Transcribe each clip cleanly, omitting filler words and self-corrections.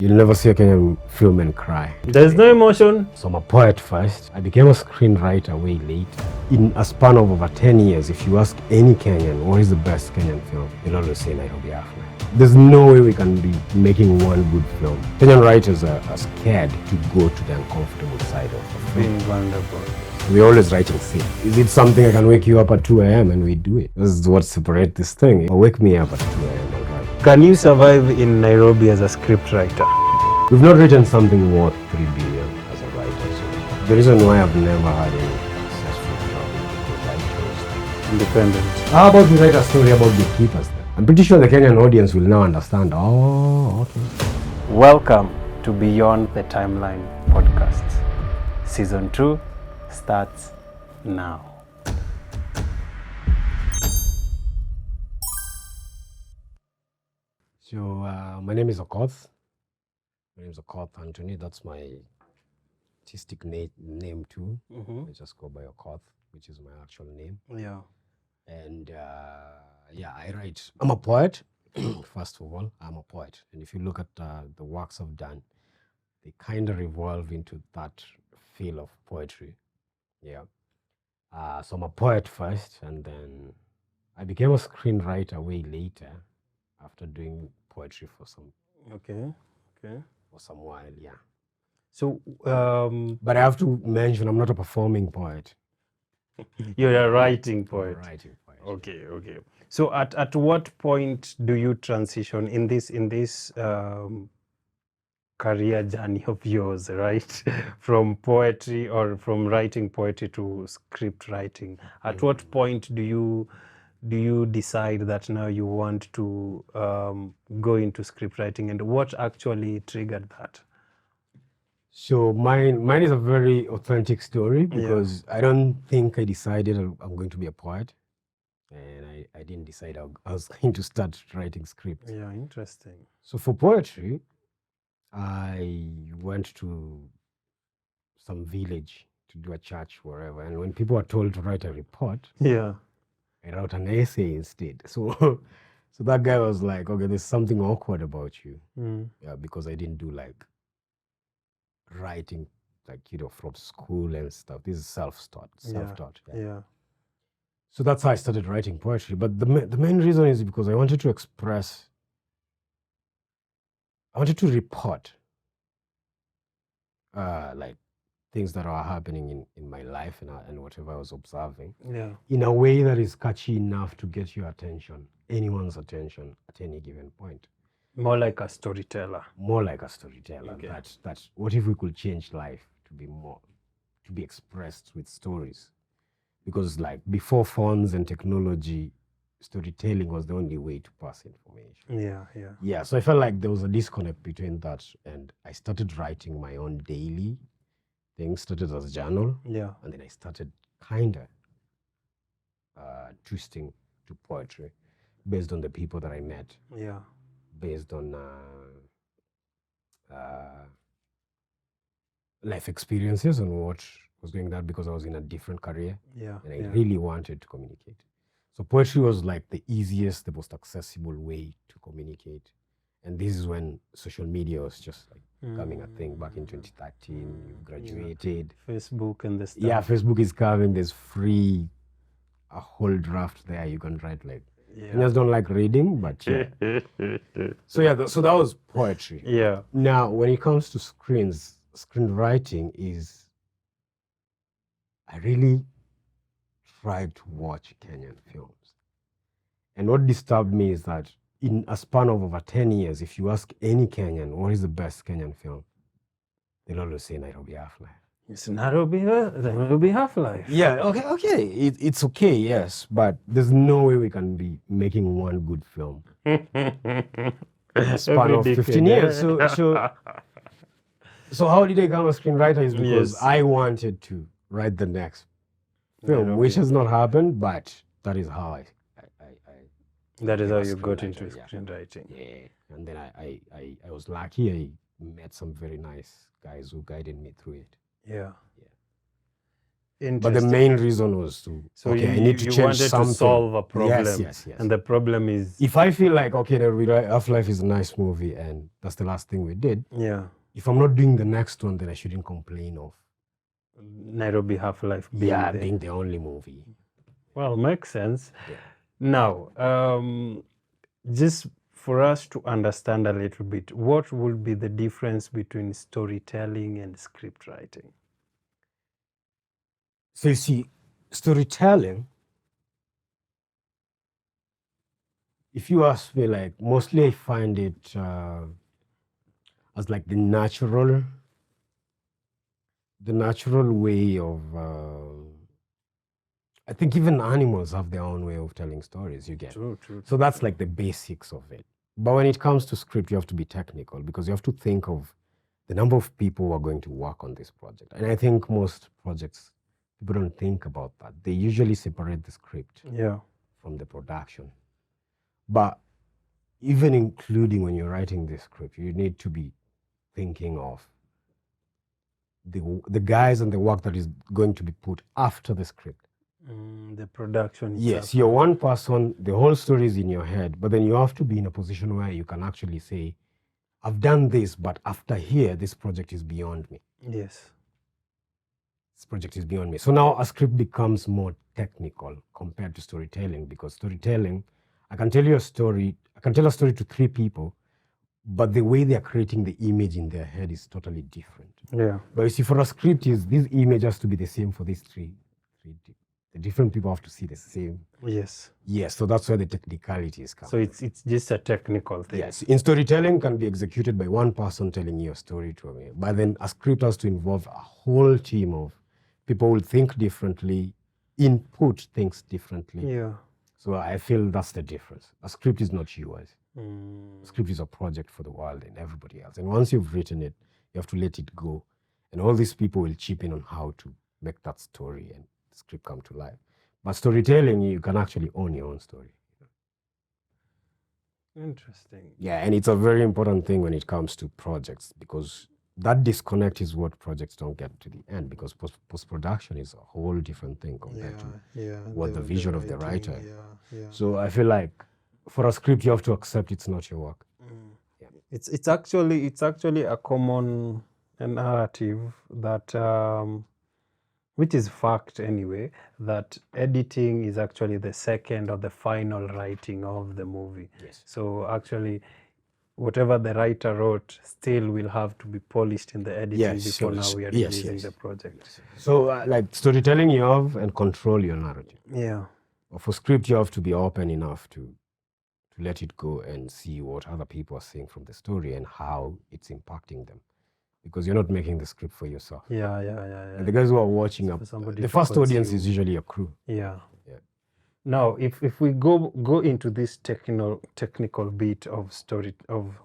You'll never see a Kenyan film and cry. There's no emotion. So I'm a poet first. I became a screenwriter way late. In a span of over 10 years, if you ask any Kenyan, what is the best Kenyan film? They'll always say Nairobi After. There's no way we can be making one good film. Kenyan writers are scared to go to the uncomfortable side of the film. Being vulnerable. We're always writing scene. Is it something I can wake you up at 2 a.m. and we do it? This is what separates this thing. Or wake me up at 2 a.m. Can you survive in Nairobi as a scriptwriter? We've not written something worth 3 billion as a writer. So the reason why I've never had any successful job is because I chose Independent. How about we write a story about the keepers then? I'm pretty sure the Kenyan audience will now understand. Oh, okay. Welcome to Beyond the Timeline podcast. Season 2 starts now. So my name is Okoth. My name is Okoth Anthony. That's my artistic name too. I just go by Okoth, which is my actual name. Yeah. And yeah, I write. I'm a poet. First of all, I'm a poet. And if you look at the works I've done, they kind of revolve into that feel of poetry. Yeah. So I'm a poet first, and then I became a screenwriter way later after doing poetry for some while, yeah. So, But I have to mention, I'm not a performing poet. you're a writing poet. I'm a writing poet. Okay. So, at what point do you transition in this career journey of yours, right? From poetry or from writing poetry to script writing? At what point do you decide that now you want to go into script writing, and what actually triggered that? So mine is a very authentic story because I don't think I decided I'm going to be a poet, and I didn't decide I was going to start writing scripts. Yeah, interesting. So for poetry, I went to some village to do a church wherever, and when people were told to write a report, Yeah. I wrote an essay instead. So that guy was like, okay, there's something awkward about you. Yeah, because I didn't do like writing, like, from school and stuff. This is self-taught. Yeah. So that's how I started writing poetry. But the main reason is because I wanted to report like things that are happening in my life and whatever I was observing. Yeah. In a way that is catchy enough to get your attention, anyone's attention at any given point. More like a storyteller. Okay. That's what if we could change life to be expressed with stories? Because like before phones and technology, storytelling was the only way to pass information. Yeah. So I felt like there was a disconnect between that, and I started writing my own daily things. Started as a journal. Yeah. And then I started kind of twisting to poetry based on the people that I met. Yeah. Based on life experiences and what was going on, because I was in a different career. Yeah. And I really wanted to communicate. So poetry was like the easiest, the most accessible way to communicate. And this is when social media was just like becoming a thing back in 2013. You graduated. Facebook and the stuff. Yeah, Facebook is coming. There's a whole draft there. You can write like, I just don't like reading, but yeah. So that was poetry. Yeah. Now, when it comes to screenwriting I really tried to watch Kenyan films. And what disturbed me is that in a span of over 10 years, if you ask any Kenyan, what is the best Kenyan film? They'll always say Nairobi After. It's Nairobi Half-Life. Yeah, okay. It's okay, yes, but there's no way we can be making one good film. Span of 15 years. So how did I become a screenwriter? Is because I wanted to write the next film, which has not happened, but that is how I that is how you got into screenwriting. Yeah, and then I was lucky. I met some very nice guys who guided me through it. Yeah. But the Interesting. main reason was to, So okay, I you, need to you change wanted something. to solve a problem. Yes. And the problem is, If I feel like, okay, the Half-Life is a nice movie and that's the last thing we did, yeah, if I'm not doing the next one, then I shouldn't complain of, Nairobi Half-Life being being the only movie. Well, makes sense. Yeah. Now, just for us to understand a little bit, what would be the difference between storytelling and script writing? So you see, storytelling, if you ask me, like, mostly I find it as like the natural way of, I think even animals have their own way of telling stories, you get. True. So that's like the basics of it. But when it comes to script, you have to be technical because you have to think of the number of people who are going to work on this project. And I think most projects, people don't think about that. They usually separate the script Yeah. from the production. But even including when you're writing the script, you need to be thinking of the guys and the work that is going to be put after the script. The production itself. Yes, you're one person, the whole story is in your head, but then you have to be in a position where you can actually say, I've done this, but after here, this project is beyond me. Yes. This project is beyond me. So now a script becomes more technical compared to storytelling, because storytelling, I can tell you a story, I can tell a story to 3 people, but the way they are creating the image in their head is totally different. Yeah. But you see, for a script, is this image has to be the same for these three. The different people have to see the same. Yes. Yes, so that's where the technicalities come. So it's just a technical thing. Yes, in storytelling can be executed by one person telling you a story to me, but then a script has to involve a whole team of people who will think differently, input things differently. Yeah. So I feel that's the difference. A script is not yours. Mm. A script is a project for the world and everybody else. And once you've written it, you have to let it go. And all these people will chip in on how to make that story and the script come to life. But storytelling, you can actually own your own story. Interesting. Yeah, and it's a very important thing when it comes to projects, because that disconnect is what projects don't get to the end, because post-production is a whole different thing compared to what the vision of the writer. So I feel like for a script, you have to accept it's not your work. Yeah. It's actually a common narrative that which is fact anyway, that editing is actually the second or the final writing of the movie. Yes. So actually, whatever the writer wrote still will have to be polished in the editing before now we are releasing the project. So like storytelling, you have and control your narrative. Yeah. But for script, you have to be open enough to let it go and see what other people are saying from the story and how it's impacting them. Because you're not making the script for yourself. Yeah. And the guys who are watching the first audience is usually your crew. Yeah. Now, if we go into this technical bit of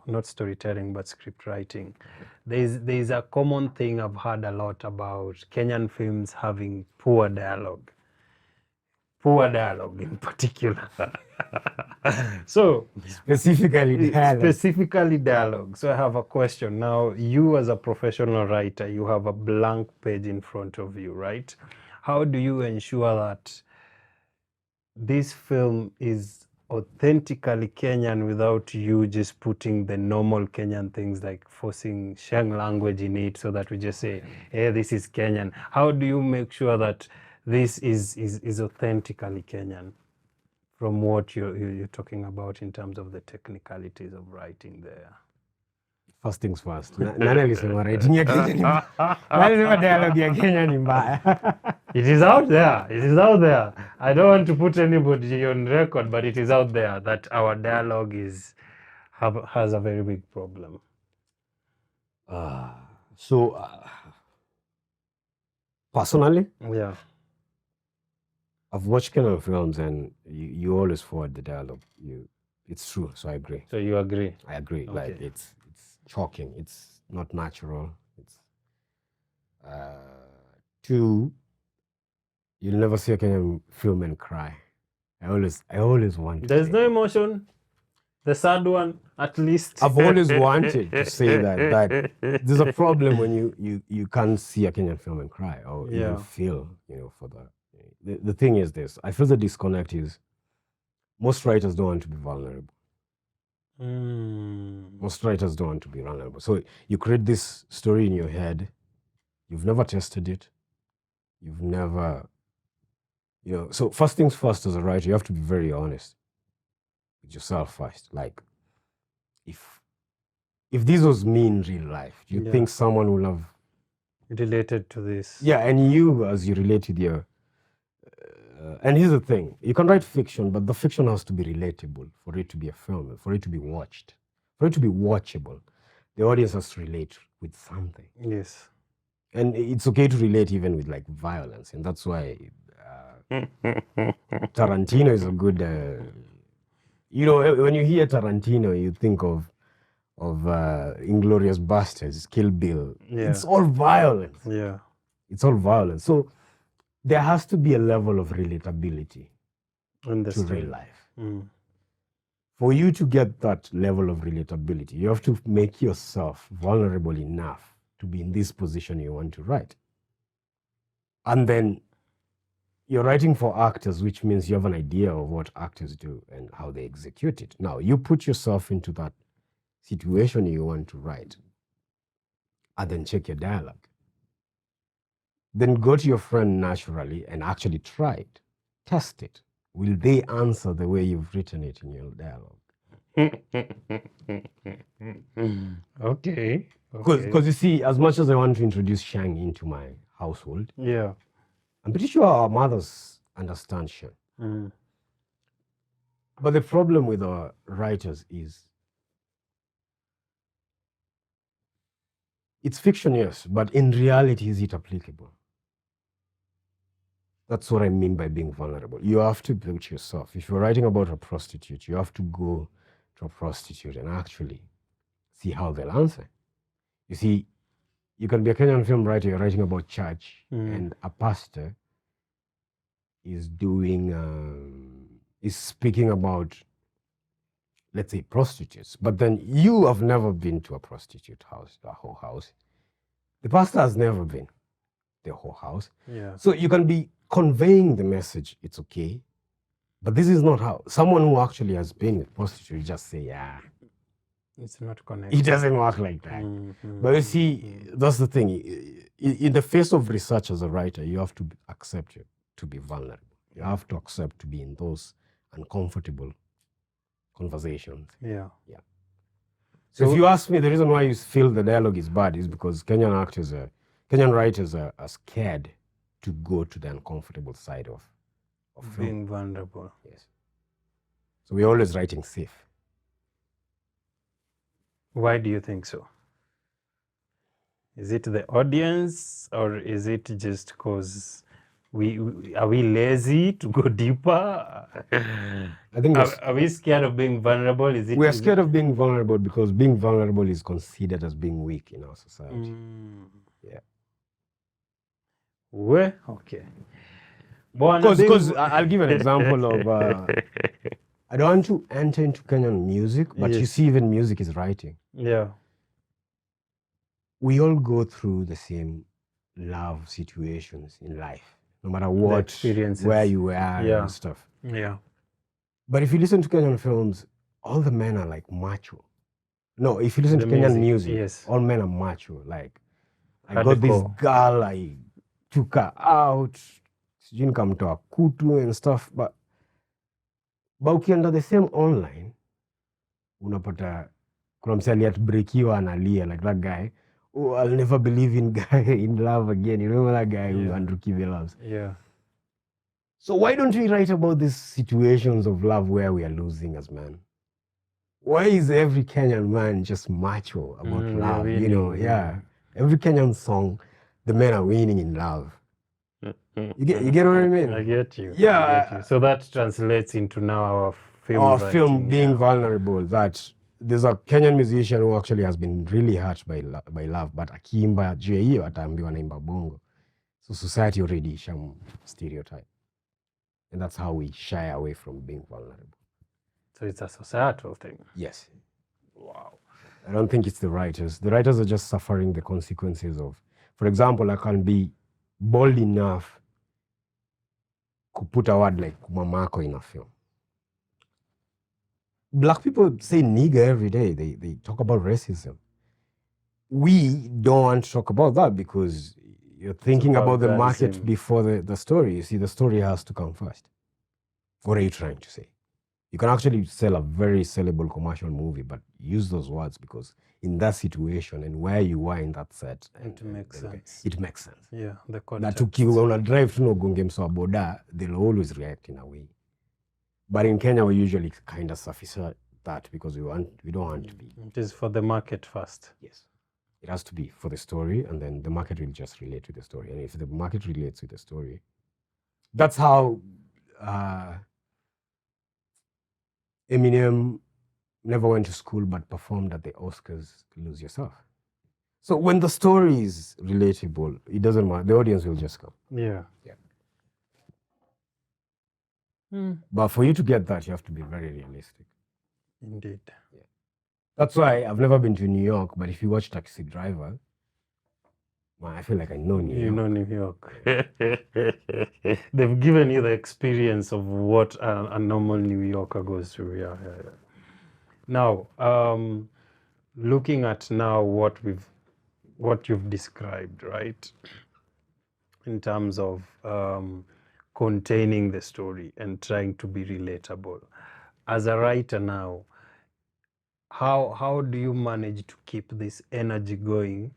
not storytelling but script writing, there's a common thing I've heard a lot about Kenyan films having poor dialogue in particular. So specifically dialogue. So I have a question. Now, you as a professional writer, you have a blank page in front of you, right? How do you ensure that this film is authentically Kenyan without you just putting the normal Kenyan things like forcing Sheng language in it so that we just say, hey, this is Kenyan? How do you make sure that this is authentically Kenyan from what you're talking about in terms of the technicalities of writing there? First things first. Nani alisema writing ya Kenya ni mbaya? Nani alisema dialogue ya Kenya ni mbaya? It is out there. It is out there. I don't want to put anybody on record, but it is out there that our dialogue has a very big problem. Personally, yeah, I've watched Kenyan films and you always forward the dialogue. It's true, so I agree. So you agree? I agree. Okay. Like it's shocking. It's not natural. It's 2. You'll never see a Kenyan film and cry. I always want. There's no emotion. The sad one, at least. I've always wanted to say that there's a problem when you can't see a Kenyan film and cry, or even Yeah. feel, for the thing is this. I feel the disconnect is most writers don't want to be vulnerable. Most writers don't want to be vulnerable. So you create this story in your head, you've never tested it, you've never, so first things first, as a writer, you have to be very honest with yourself first. Like, if this was me in real life, do you think someone will have related to this? Yeah, and you, as you relate with your and here's the thing, you can write fiction, but the fiction has to be relatable for it to be a film, for it to be watched, for it to be watchable. The audience has to relate with something. Yes. And it's okay to relate even with like violence, and that's why Tarantino is a good when you hear Tarantino, you think of Inglourious Basterds, Kill Bill. Yeah. It's all violence. Yeah. It's all violence. So there has to be a level of relatability to real life. For you to get that level of relatability, you have to make yourself vulnerable enough to be in this position you want to write. And then you're writing for actors, which means you have an idea of what actors do and how they execute it. Now, you put yourself into that situation you want to write, and then check your dialogue. Then go to your friend naturally and actually try it. Test it. Will they answer the way you've written it in your dialogue? Okay. Because you see, as much as I want to introduce Shang into my household, Yeah. I'm pretty sure our mothers understand Shang. But the problem with our writers is it's fiction, yes, but in reality, is it applicable? That's what I mean by being vulnerable. You have to put yourself. If you're writing about a prostitute, you have to go to a prostitute and actually see how they'll answer. You see, you can be a Kenyan film writer, you're writing about church, and a pastor is speaking about, let's say, prostitutes. But then you have never been to a prostitute house, a whole house. The pastor has never been the whole house. Yeah. So you can be conveying the message, it's okay. But this is not how someone who actually has been a prostitute just say, yeah. It's not connected. It doesn't work like that. But you see, that's the thing. In the face of research as a writer, you have to accept it, to be vulnerable. You have to accept to be in those uncomfortable conversations. Yeah. Yeah. So if you ask me, the reason why you feel the dialogue is bad is because Kenyan writers are scared to go to the uncomfortable side of film. Being vulnerable. Yes. So we're always writing safe. Why do you think so? Is it the audience, or is it just because we are we lazy to go deeper? I think Are we scared of being vulnerable? we are scared of being vulnerable because being vulnerable is considered as being weak in our society. Yeah. Well, okay. Because I'll give an example of I don't want to enter into Kenyan music, but you see, even music is writing. Yeah. We all go through the same love situations in life, no matter what, experiences, where you are and stuff. Yeah. But if you listen to Kenyan films, all the men are like macho. No, if you listen to Kenyan music, all men are macho. Like, I got this girl, I took her out, sijui nikamtoa kutu and stuff, but ukienda the same online, unapata kuna msee aliyebreakiwa analia, like that guy, oh, I'll never believe in love again. You remember that guy who Andrew Kibe loves? Yeah. So why don't we write about these situations of love where we are losing as men? Why is every Kenyan man just macho about love? Winning, you know, every Kenyan song, the men are winning in love. You get what I mean? I get you. Yeah. I get you. So that translates into now our film being vulnerable. That there's a Kenyan musician who actually has been really hurt by love, but akiimba juu ya hiyo ataambiwa naimba bongo. So society already sham stereotype. And that's how we shy away from being vulnerable. So it's a societal thing. Yes. Wow. I don't think it's the writers. The writers are just suffering the consequences of, for example, I can be bold enough to put a word like mamako in a film. Black people say nigger every day. They talk about racism. We don't want to talk about that because you're thinking about the market vulgarism. before the story. You see, the story has to come first. What are you trying to say? You can actually sell a very sellable commercial movie, but use those words because in that situation and where you are in that set, It makes sense. It makes sense. Yeah, the That context. ukiwa una drive to gonge mso wa boda, they'll always react in a way. But in Kenya, we usually kind of surface that because we don't want to be. It is for the market first. Yes. It has to be for the story, and then the market will just relate to the story. And if the market relates with the story, that's how Eminem never went to school but performed at the Oscars to Lose Yourself. So when the story is relatable, it doesn't matter. The audience will just come. Yeah. But for you to get that, you have to be very realistic. Indeed. That's why I've never been to New York, but if you watch Taxi Driver, man, I feel like I know New You York. know New York. They've given you the experience of what a normal New Yorker goes through. Yeah. Now, looking at now what you've described, right? In terms of containing the story and trying to be relatable. As a writer now, how do you manage to keep this energy going,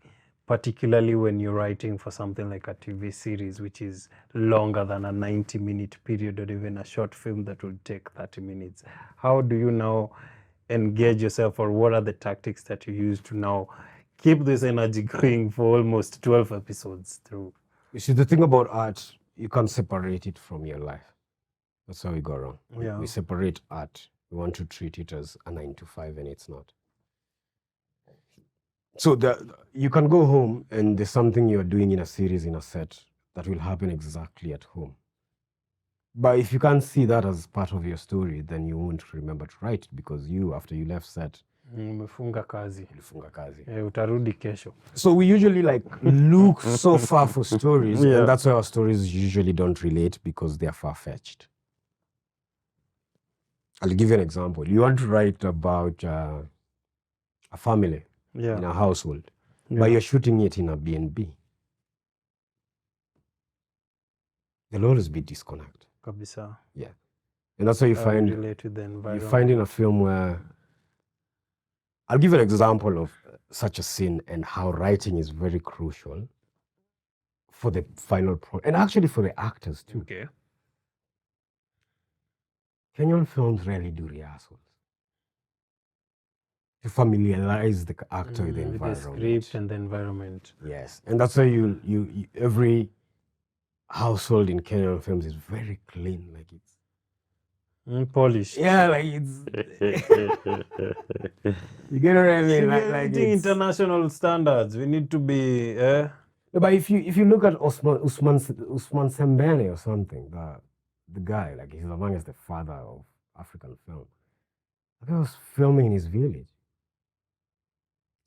particularly when you're writing for something like a TV series, which is longer than a 90-minute period, or even a short film that will take 30 minutes? How do you now engage yourself, or what are the tactics that you use to now keep this energy going for almost 12 episodes through? You see, the thing about art, you can't separate it from your life. That's how we go wrong. Yeah. We separate art. We want to treat it as a 9 to 5, and it's not. So you can go home and there's something you're doing in a series, in a set, that will happen exactly at home. But if you can't see that as part of your story, then you won't remember to write it because after you left set, Umefunga kazi. ulifunga kazi. Utarudi kesho. So we usually look so far for stories, Yeah. and that's why our stories usually don't relate because they're far-fetched. I'll give you an example. You want to write about a family in a household, but you're shooting it in a B&B. There'll always be disconnect. Kabisa. Yeah. And that's why you find relate to the environment. You find in a film where, I'll give an example of such a scene and how writing is very crucial for the final and actually for the actors too. Okay. Kenyan films rarely do rehearsals to familiarize the actor with the environment. The script and the environment. Yes, and that's why you every household in Kenyan films is very clean, like it's polished. Yeah, like it's you get what I mean? Like it's international standards. We need to be. But if you look at Usman Sembene or something, the guy, like he's among us the father of African film. The guy was filming in his village.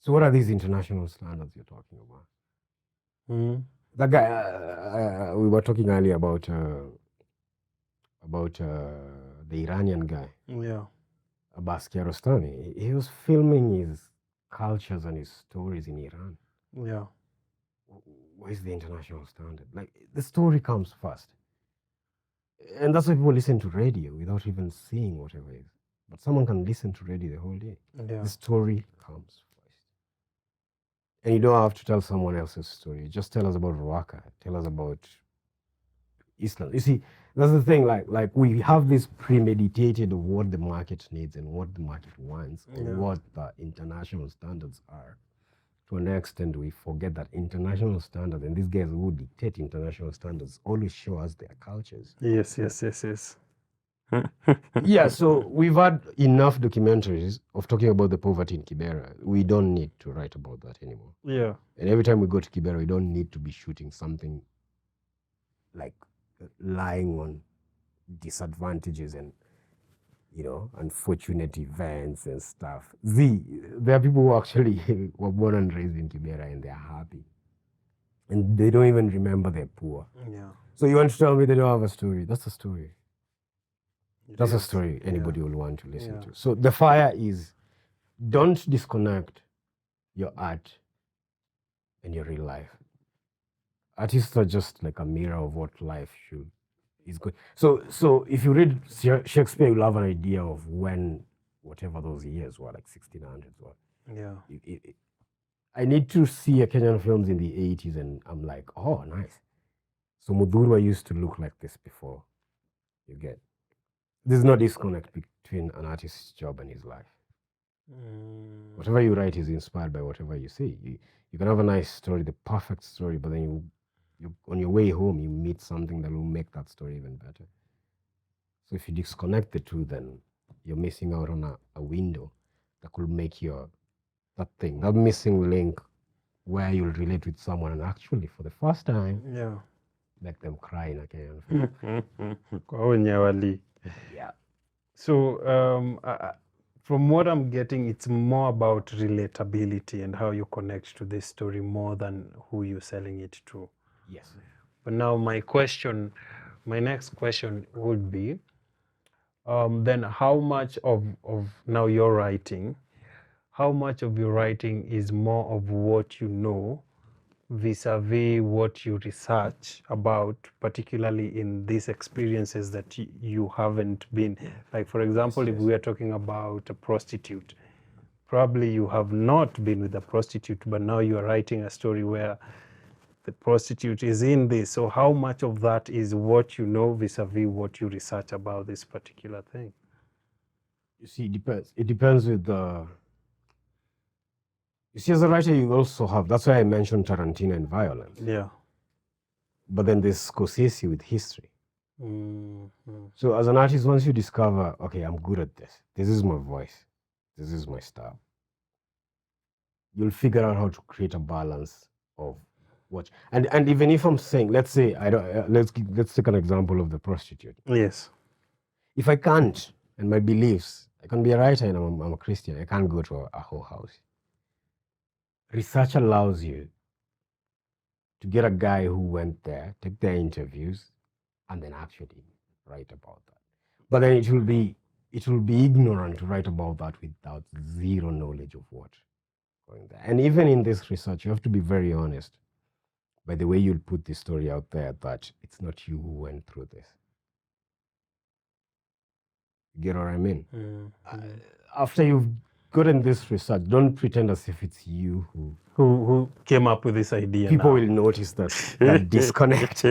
So what are these international standards you're talking about? That guy, we were talking earlier about the Iranian guy. Yeah. Abbas Kiarostami. He was filming his cultures and his stories in Iran. Yeah. What is the international standard? Like, the story comes first. And that's why people listen to radio without even seeing whatever it is. But someone can listen to radio the whole day. Yeah. The story comes first. And you don't have to tell someone else's story. Just tell us about Rwaka. Tell us about Islam. You see, that's the thing. Like we have this premeditated of what the market needs and what the market wants and what the international standards are. To an extent, we forget that international standards, and these guys who dictate international standards always show us their cultures. Yes. Yeah, so we've had enough documentaries of talking about the poverty in Kibera. We don't need to write about that anymore. Yeah. And every time we go to Kibera, we don't need to be shooting something like lying on disadvantages and unfortunate events and stuff. There are people who actually were born and raised in Kibera and they're happy. And they don't even remember they're poor. Yeah. So you want to tell me they don't have a story? That's a story. That's a is. story anybody Yeah. will want to listen Yeah. to. So the fire is, don't disconnect your art and your real life. Artists are just like a mirror of what life is good. So if you read Shakespeare, you'll have an idea of when whatever those years were, like 1600s were. Yeah. I need to see a Kenyan films in the 80s and I'm like, oh, nice. So Mudurwa used to look like this before. You get. There's no disconnect between an artist's job and his life. Whatever you write is inspired by whatever you see. You can have a nice story, the perfect story, but then you on your way home, you meet something that will make that story even better. So if you disconnect the two, then you're missing out on a window that could make that missing link where you'll relate with someone and actually for the first time, Yeah. make them cry in a Kenyan film. Kwa wenye wali. Yeah. So from what I'm getting, it's more about relatability and how you connect to this story more than who you're selling it to. Yes. But now my next question would be, then how much of now your writing, how much of your writing is more of what you know vis-a-vis what you research about, particularly in these experiences that you haven't been, like for example, if we are talking about a prostitute, probably you have not been with a prostitute, but now you are writing a story where the prostitute is in this. So how much of that is what you know vis-a-vis what you research about this particular thing? You see, it depends. It depends with the. You see, as a writer, you also have. That's why I mentioned Tarantino and violence. Yeah. But then there's Scorsese with history. Mm-hmm. So as an artist, once you discover, okay, I'm good at this. This is my voice. This is my style. You'll figure out how to create a balance of what. And even if I'm saying, let's say I don't. Let's take an example of the prostitute. Yes. If I can't, and my beliefs, I can be a writer and I'm a Christian. I can't go to a whole house. Research allows you to get a guy who went there, take their interviews, and then actually write about that. But then it will be ignorant to write about that without zero knowledge of what going there. And even in this research, you have to be very honest by the way you'll put the story out there that it's not you who went through this. You get what I mean? After you've gotten this research, don't pretend as if it's you who came up with this idea. People will notice that disconnect.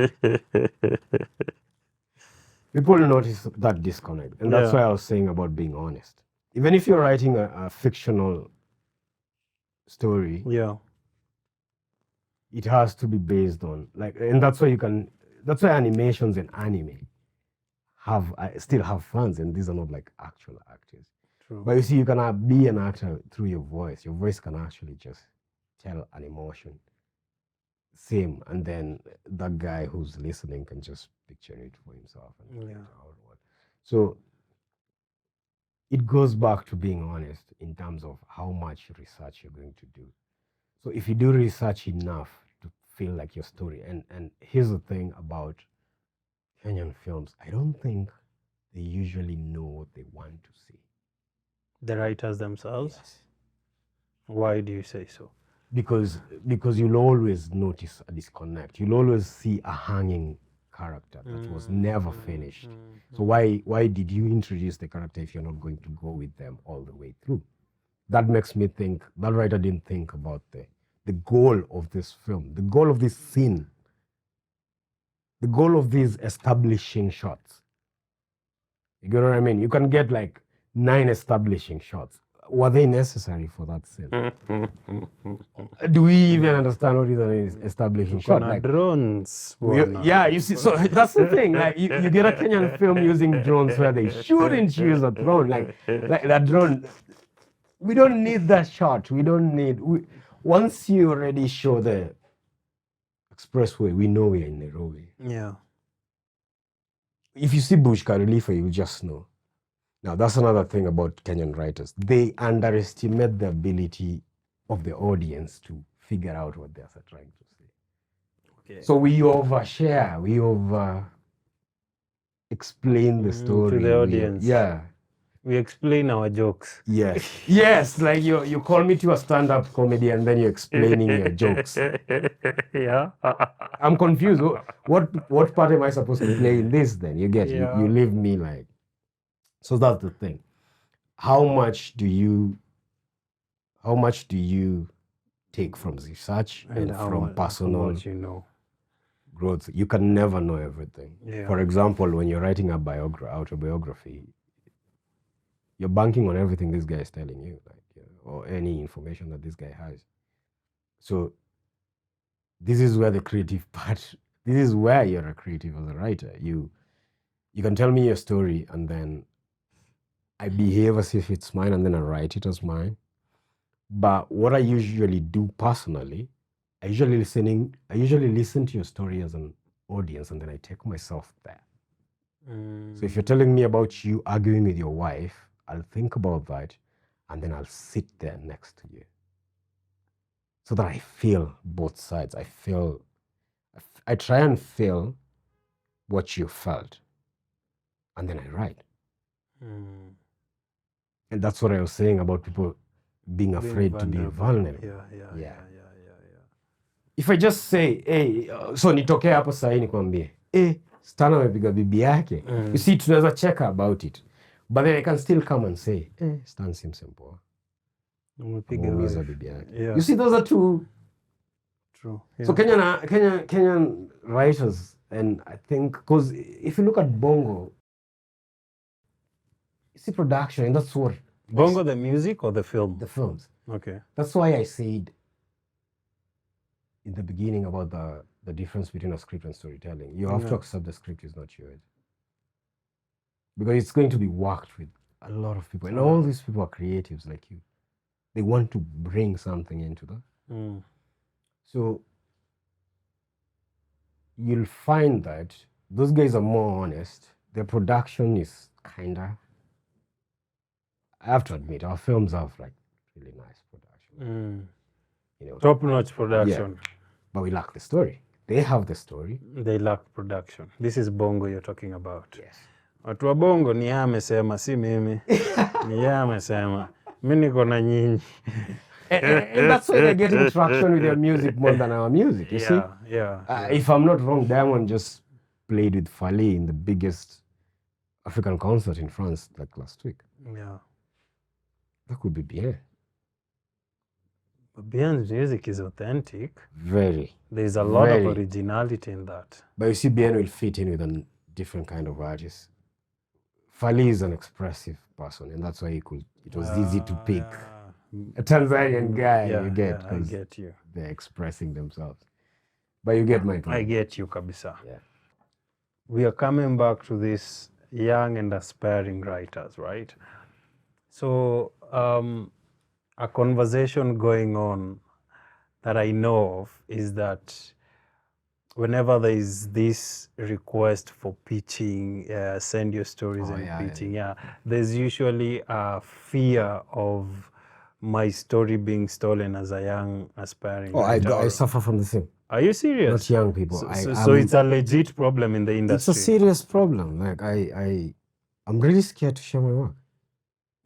People will notice that disconnect. And that's why I was saying about being honest. Even if you're writing a fictional story, it has to be based on, and that's why that's why animations and anime still have fans, and these are not like actual actors. True. But you see, you can be an actor through your voice. Your voice can actually just tell an emotion. Same, and then that guy who's listening can just picture it for himself. So it goes back to being honest in terms of how much research you're going to do. So if you do research enough to feel like your story, and here's the thing about Kenyan films, I don't think they usually know what they want to see. The writers themselves? Yes. Why do you say so? Because you'll always notice a disconnect. You'll always see a hanging character that was never finished. So why did you introduce the character if you're not going to go with them all the way through? That makes me think that writer didn't think about the goal of this film, the goal of this scene, the goal of these establishing shots. You get what I mean? You can get like 9 establishing shots. Were they necessary for that scene? Do we even understand what is an establishing shot? Like drones. Yeah, you see, so that's the thing. Like you get a Kenyan film using drones where they shouldn't use a drone. Like that drone. We don't need that shot. We don't need. Once you already show the expressway, we know we're in Nairobi. Yeah. If you see Bush Khalifa, you just know. Now, that's another thing about Kenyan writers. They underestimate the ability of the audience to figure out what they're trying to say. Okay. So we overshare, we over explain the story to the audience. Yeah. We explain our jokes. Yes. Yes. Like you call me to a stand-up comedy and then you're explaining your jokes. Yeah. I'm confused. What part am I supposed to play in this then? You get Yeah. you leave me like. So that's the thing. How much do you take from research and from personal growth? You can never know everything. Yeah. For example, when you're writing a autobiography, you're banking on everything this guy is telling you, like, or any information that this guy has. So this is where the creative part. This is where you're a creative as a writer. You can tell me your story, and then I behave as if it's mine, and then I write it as mine. But what I usually do personally, I usually listen to your story as an audience, and then I take myself there. So if you're telling me about you arguing with your wife, I'll think about that, and then I'll sit there next to you, so that I feel both sides. I try and feel what you felt, and then I write. And that's what I was saying about people being afraid to be vulnerable. Yeah. If I just say, hey, so nitokea hapo sahii nikwambie, Stan amepiga bibi yake. You see, tunaweza check about it. But then I can still come and say, Stan si msempoa. Ameumiza bibi yake. You see, those are two. True. Yeah. So Kenyan writers, and I think, because if you look at Bongo, you see production, and that's what... Bongo, the music or the film? The films. Okay. That's why I said in the beginning about the difference between a script and storytelling. You have to accept the script is not yours. Because it's going to be worked with a lot of people. And all these people are creatives like you. They want to bring something into that. So you'll find that those guys are more honest. Their production is kinda... I have to admit, our films have like really nice production. Top-notch production. Yeah. But we lack the story. They have the story. They lack production. This is Bongo you're talking about. Yes. Watu wa Bongo ni yeye amesema, si mimi. Ni yeye amesema. Mimi niko na nyinyi. And that's why they're getting traction with their music more than our music, you see? Yeah. If I'm not wrong, Diamond just played with Fally in the biggest African concert in France like last week. Yeah. That could be bien. But Bien's music is authentic. Very. There's a lot of originality in that. But you see, Bien will fit in with a different kind of artist. Fally is an expressive person, and that's why it was easy to pick a Tanzanian guy. I get you. They're expressing themselves. But you get my point. I get you, kabisa. Yeah. We are coming back to this young and aspiring writers, right? So a conversation going on that I know of is that whenever there is this request for pitching, send your stories pitching, there's usually a fear of my story being stolen as a young aspiring writer. I suffer from the same. Are you serious? Not young people. So it's a legit problem in the industry. It's a serious problem. Like I'm really scared to share my work.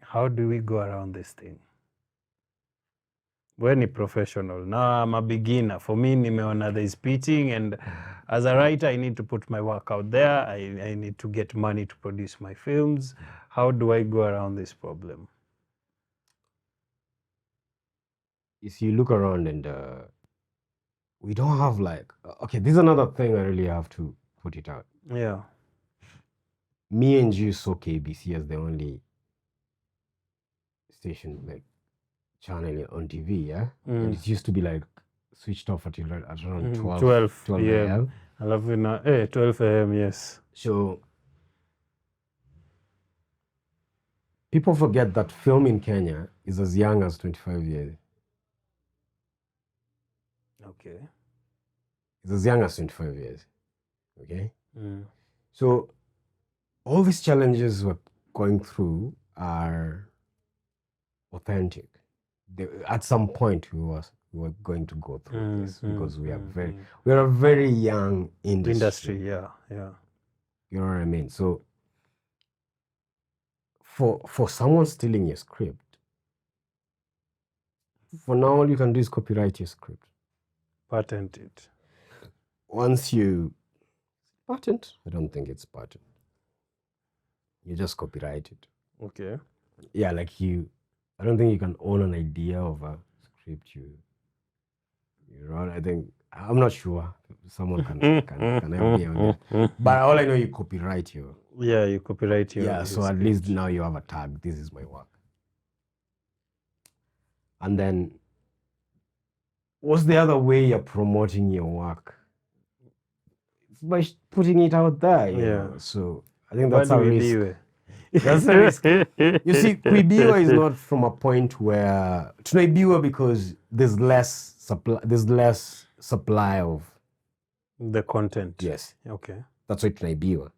How do we go around this thing? We're a professional. Now I'm a beginner. For me, nimeona there is pitching, and as a writer, I need to put my work out there. I need to get money to produce my films. How do I go around this problem? If you look around and we don't have like... Okay, this is another thing I really have to put it out. Yeah. Me and you saw KBC as the only station, like channel on TV, yeah? And it used to be like switched off at around 12 a.m. I love it now. 12 a.m., yes. So people forget that film in Kenya is as young as 25 years. Okay. It's as young as 25 years. Okay? So all these challenges were going through are authentic. At some point, we were going to go through this because we are a very young industry. Yeah. You know what I mean? So for someone stealing your script, for now all you can do is copyright your script. Patent it. Once you patent, I don't think it's patent. You just copyright it. Okay. Yeah, like I don't think you can own an idea of a script you wrote. I think I'm not sure. Someone can help me on that. But all I know, you copyright your. Yeah, you copyright your. Yeah, your so at script. least now you have a tag. This is my work. And then, what's the other way you're promoting your work? It's by putting it out there. You know? So I think that's a risk. That's a risk. You see, kuibiwa is not from a point where tunaibiwa because there's less supply of the content. Yes. Okay. That's why tunaibiwa.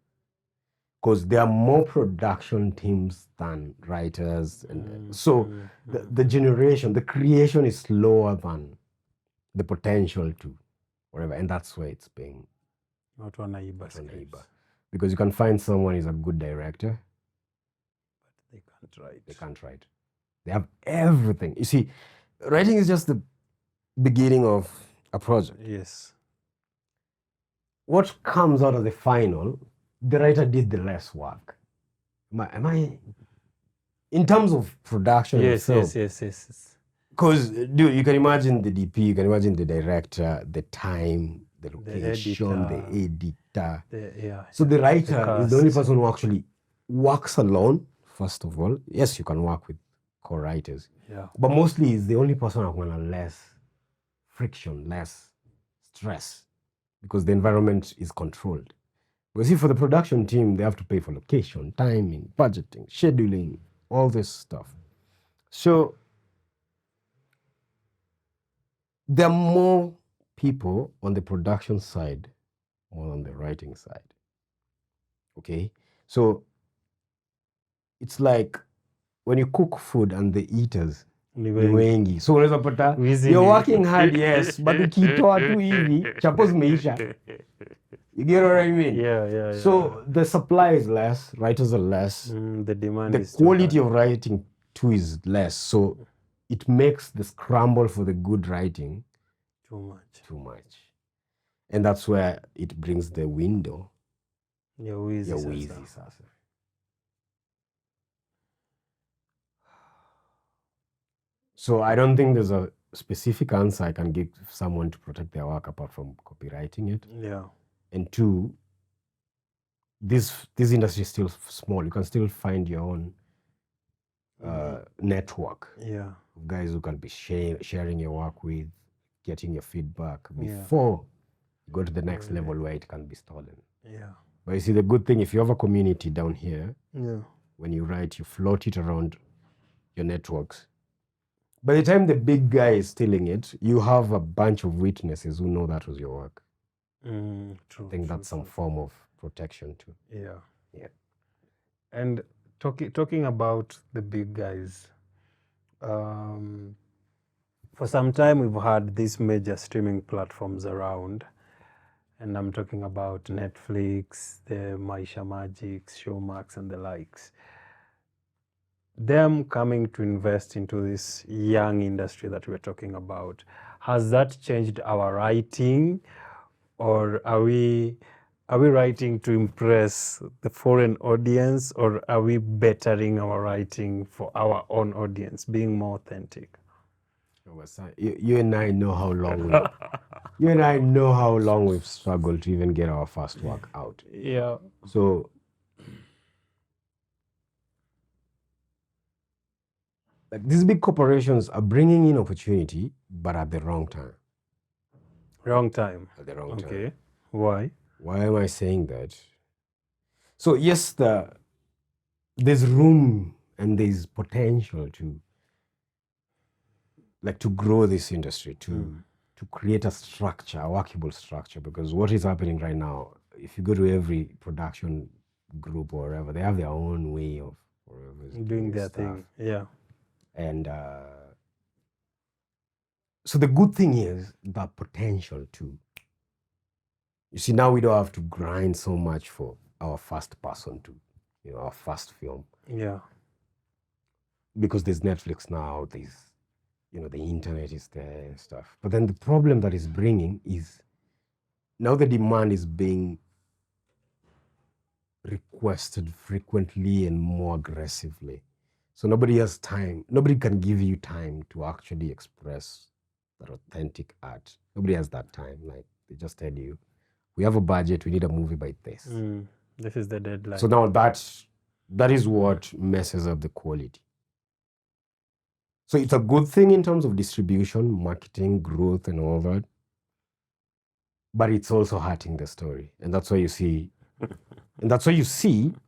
Because there are more production teams than writers, and so the generation, the creation is slower than the potential to whatever, and that's why it's being not wanaiba. Because you can find someone who's a good director, but they can't write. They have everything. You see, writing is just the beginning of a project. Yes. What comes out of the final, the writer did the less work. Am I in terms of production? Yes. Because, dude, you can imagine the DP, you can imagine the director, the time, the location, the editor. So the writer is the only person who actually works alone, first of all. Yes, you can work with co-writers. Yeah. But mostly is the only person who has less friction, less stress, because the environment is controlled. But see, for the production team, they have to pay for location, timing, budgeting, scheduling, all this stuff. So there are more people on the production side more on the writing side. Okay? So it's like when you cook food and the eaters ni wengi. So unaweza pata you're working hard, yes, but ukitoa tu hivi chapo zimeisha. You get what I mean? Yeah. So the supply is less, writers are less. The demand the is quality of writing too is less. So it makes the scramble for the good writing too much. And that's where it brings the window. Ya wizi sasa. So I don't think there's a specific answer I can give someone to protect their work apart from copywriting it. Yeah. And two, this industry is still small. You can still find your own network. Yeah. Of guys who can be sharing your work with, getting your feedback before you go to the next level where it can be stolen. Yeah. But you see, the good thing, if you have a community down here, when you write, you float it around your networks. By the time the big guy is stealing it, you have a bunch of witnesses who know that was your work. True. I think that's some form of protection too. Yeah. And talking about the big guys, for some time we've had these major streaming platforms around, and I'm talking about Netflix, the Maisha Magics, Showmax, and the likes. Them coming to invest into this young industry that we're talking about, has that changed our writing, or are we writing to impress the foreign audience, or are we bettering our writing for our own audience, being more authentic? You and I know how long we've struggled to even get our first work out. Yeah. So like these big corporations are bringing in opportunity, but at the wrong time. Wrong time. At the wrong time. Okay. Why? Why am I saying that? So yes, there's room and there's potential to grow this industry, to create a structure, a workable structure, because what is happening right now, if you go to every production group or whatever, they have their own way of whoever's Doing their stuff. thing. Yeah. And so the good thing is the potential too. You see, now we don't have to grind so much for our first person to, our first film. Yeah. Because there's Netflix now, there's, the internet is there and stuff. But then the problem that is bringing is now the demand is being requested frequently and more aggressively. So nobody has time. Nobody can give you time to actually express that authentic art. Nobody has that time. Like, they just tell you, we have a budget, we need a movie by this. This is the deadline. So now that is what messes up the quality. So it's a good thing in terms of distribution, marketing, growth, and all that. But it's also hurting the story. And that's why you see,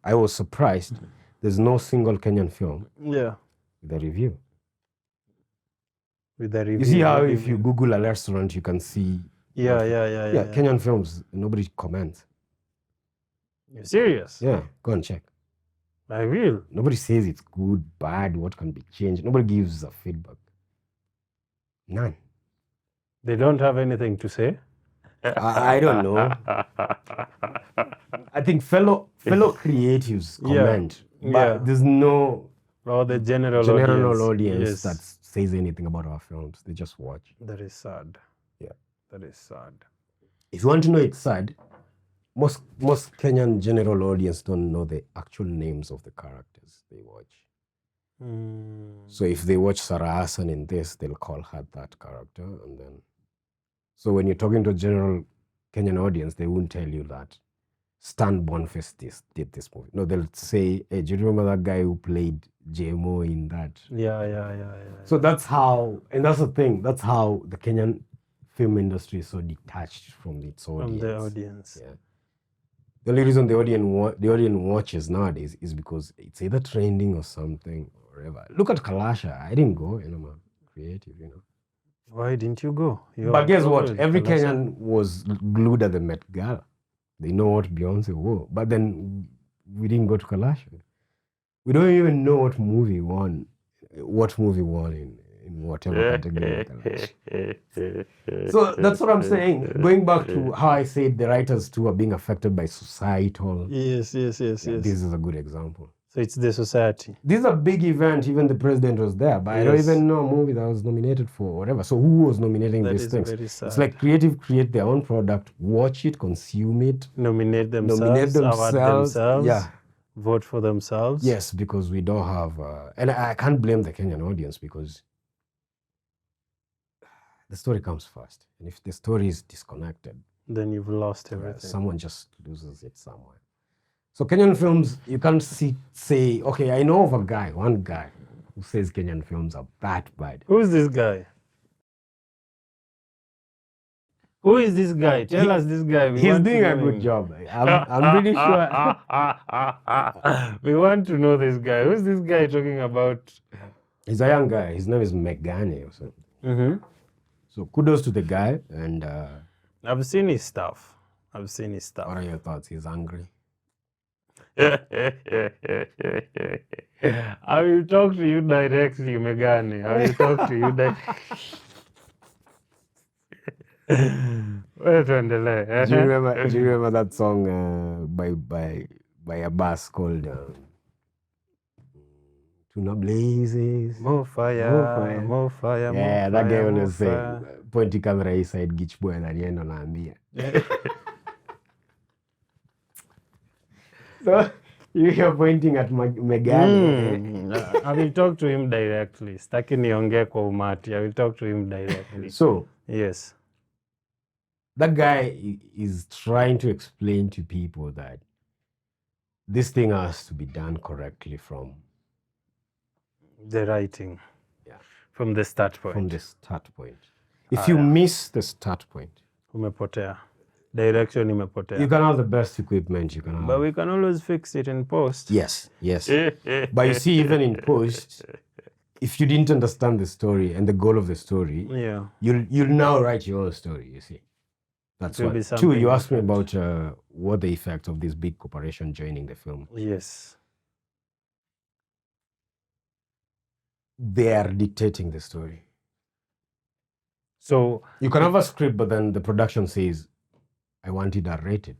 I was surprised, there's no single Kenyan film Yeah. with a review. With the review. You see how if you Google a restaurant, you can see. Yeah. Kenyan films, nobody comments. You're serious? Yeah, go and check. I will. Nobody says it's good, bad, what can be changed. Nobody gives a feedback. None. They don't have anything to say? I don't know. I think fellow creatives comment, but there's no the general audience that says anything about our films. They just watch. That is sad. Yeah. That is sad. If you want to know it's sad, most Kenyan general audience don't know the actual names of the characters they watch. So if they watch Sarah Hassan in this, they'll call her that character, and then. So when you're talking to a general Kenyan audience, they won't tell you that Stan Boniface did this movie. No, they'll say, hey, do you remember that guy who played JMO in that? Yeah. So that's how, and that's the thing, that's how the Kenyan film industry is so detached from its audience. From the audience. Yeah. The only reason the audience watches nowadays is because it's either trending or something or whatever. Look at Kalasha. I didn't go, I'm a creative, Why didn't you go? But guess what? Every Kenyan was glued at the Met Gala. They know what Beyonce wore. But then we didn't go to Kalasha. We don't even know what movie won in whatever category. So that's what I'm saying. Going back to how I said the writers too are being affected by societal. Yes. This is a good example. So it's the society. This is a big event. Even the president was there, but I don't even know a movie that was nominated for whatever. So who was nominating these things? Very sad. It's like creative create their own product, watch it, consume it, nominate themselves, award themselves, vote for themselves. Yes, because we don't have, and I can't blame the Kenyan audience because the story comes first, and if the story is disconnected, then you've lost everything. Someone just loses it somewhere. So Kenyan films, you can't say, okay, I know of one guy who says Kenyan films are bad. Who's this guy? Who is this guy? Tell us this guy. He's doing a good job. I'm pretty sure. We want to know this guy. Who's this guy talking about? He's a young guy. His name is Megane or something. So kudos to the guy. And I've seen his stuff. What are your thoughts? He's angry. I will talk to you directly, Megane. I will talk to you directly. Do you remember that song by a bass called Tuna Blazes? More fire. Yeah, that guy always say, pointing camera inside Gitch Boy and yendo naambia. So you're pointing at Megane. I will talk to him directly. Staki niongee kwa umati. I will talk to him directly. So yes. That guy is trying to explain to people that this thing has to be done correctly from the writing. Yeah. From the start point. If you miss the start point, umepotea. Direction imepotea. You can have the best equipment you can have. But we can always fix it in post. Yes. But you see, even in post, if you didn't understand the story and the goal of the story, you'll now write your own story, you see. That's one. Two, you asked me about what the effect of this big corporation joining the film. Yes. they are dictating the story. So You can have a script, but then the production says, I want it R-rated.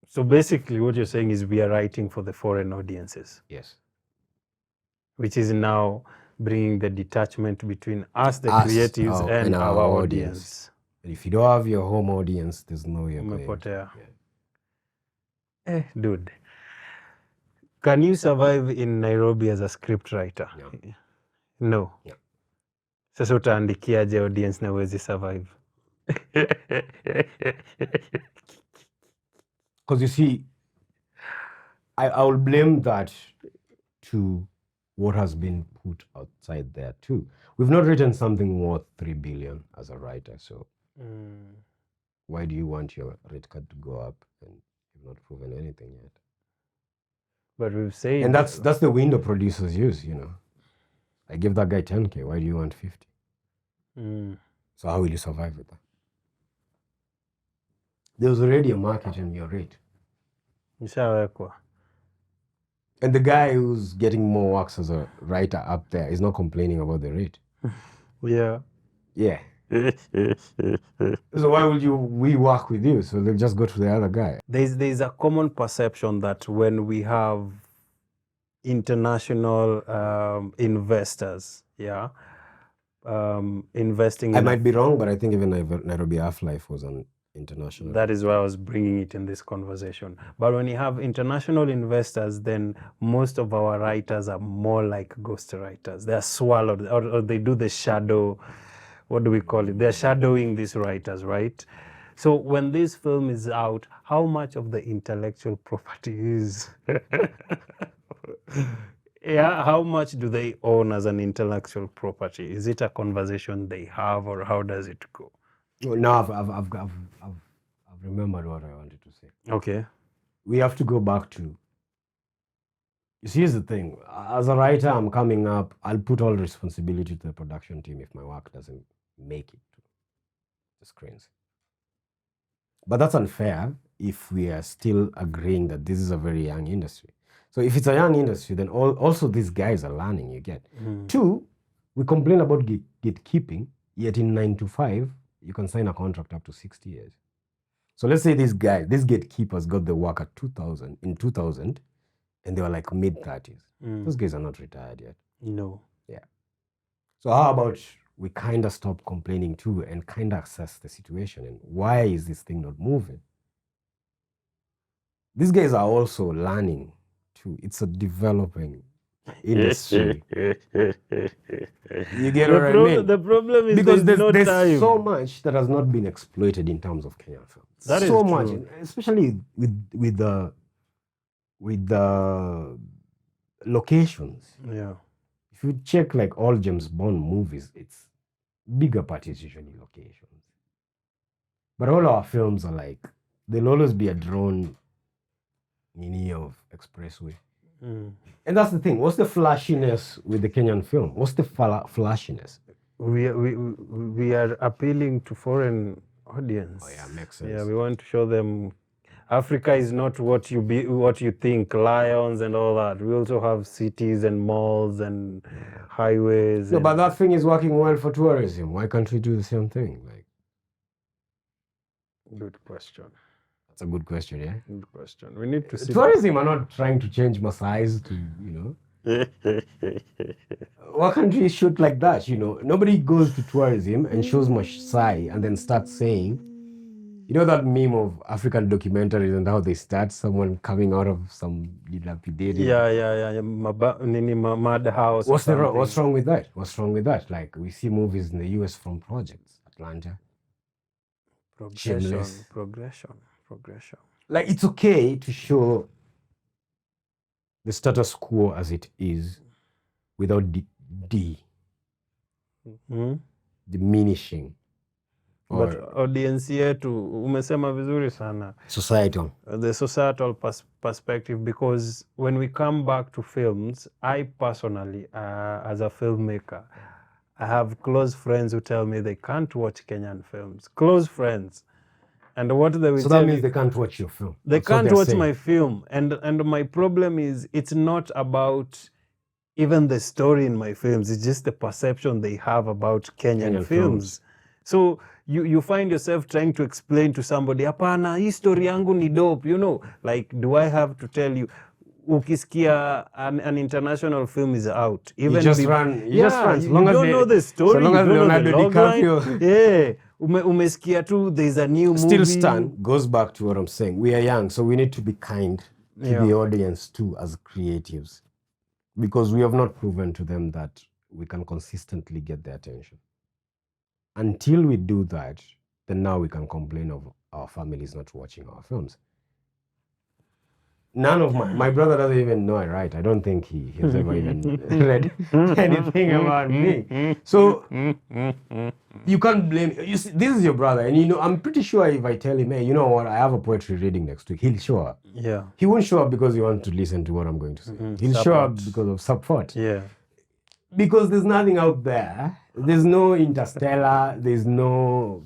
so basically what you're saying is we are writing for the foreign audiences, Yes. which is now bringing the detachment between us, the Us, creatives, and our audience. And if you don't have your home audience, there's no way you're going. Umepotea. Yeah. Dude, can you survive in Nairobi as a script writer? No. No. Yeah. Sasa utaandikiaje audience na uwezi survive? Because you see, I will blame that to what has been put outside there too. We've not written something worth 3 billion as a writer, so why do you want your rate card to go up and you've not proven anything yet? But we've said, and that's the window producers use, you know. I give that guy 10K, why do you want 50? So how will you survive with that? There's already a market in your rate. Nishawekwa. And the guy who's getting more works as a writer up there is not complaining about the rate. Yeah. Yeah. So why would we work with you? So they'll just go to the other guy. There's a common perception that when we have international investors, investing I might be wrong, but I think even Nairobi Half-Life was an international. That is why I was bringing it in this conversation. But when you have international investors, then most of our writers are more like ghost writers. They're swallowed, or they do the shadow, what do we call it? They're shadowing these writers, right? So when this film is out, how much of the intellectual property is... Yeah, how much do they own as an intellectual property? Is it a conversation they have, or how does it go? No, I've remembered what I wanted to say. Okay. We have to go back to... You see, here's the thing. As a writer, I'm coming up, I'll put all responsibility to the production team if my work doesn't make it to the screens. But that's unfair if we are still agreeing that this is a very young industry. So if it's a young industry, then also these guys are learning, you get. Two, we complain about gatekeeping, yet in 9 to 5, you can sign a contract up to 60 years. So let's say these gatekeepers got the work at 2000, and they were like mid-30s. Those guys are not retired yet. No. Yeah. So how about we kind of stop complaining too and kind of assess the situation and why is this thing not moving? These guys are also learning too. It's a developing industry. You get what I mean? The problem is because there's time. so much that has not been exploited in terms of Kenyan film. That so is much, true. especially with the locations. Yeah. If you check like all James Bond movies, it's bigger parties usually locations. But all our films are like, there'll always be a drone mini of expressway. And that's the thing. What's the flashiness with the Kenyan film? What's the flashiness? We are appealing to foreign audience. Oh yeah, makes sense. Yeah, we want to show them Africa is not what you think, lions and all that. We also have cities and malls and highways. No, but that thing is working well for tourism. Why can't we do the same thing? Like, good question. That's a good question, yeah? Good question. We need to see. Tourism are not trying to change Maasai's to, you know. Why can't we shoot like that, you know? Nobody goes to tourism and shows Maasai and then starts saying, you know that meme of African documentaries and how they start someone coming out of some dilapidated... Yeah. Mad house. What's wrong with that? What's wrong with that? Like, we see movies in the US from projects, Atlanta. Progression. Like, it's okay to show the status quo as it is without diminishing. But audience yetu, umesema vizuri sana. Societal. The societal perspective, because when we come back to films, I personally, as a filmmaker, I have close friends who tell me they can't watch Kenyan films. Close friends. And what they will So that means they can't watch your film. They can't watch my film. And my problem is, it's not about even the story in my films. It's just the perception they have about Kenyan Kenyan films. So you find yourself trying to explain to somebody, hapana, hii story yangu ni dope, you know, like, do I have to tell you? Ukisikia an international film is out, even you just run. You just run. you don't know the story, so long you as don't know Leonardo the logline. DiCaprio Yeah, umesikia tu there's a new still movie. stand goes back to what I'm saying. We are young, so we need to be kind to the audience too as creatives, because we have not proven to them that we can consistently get their attention. Until we do that, then now we can complain of our families not watching our films. None of my brother doesn't even know I write. I don't think he has ever even read anything about me. So you can't blame. You see, this is your brother, and you know, I'm pretty sure if I tell him, hey, you know what, I have a poetry reading next week, he'll show up. Yeah. He won't show up because he wants to listen to what I'm going to say. He'll show up because of support. Yeah. Because there's nothing out there. There's no Interstellar. There's no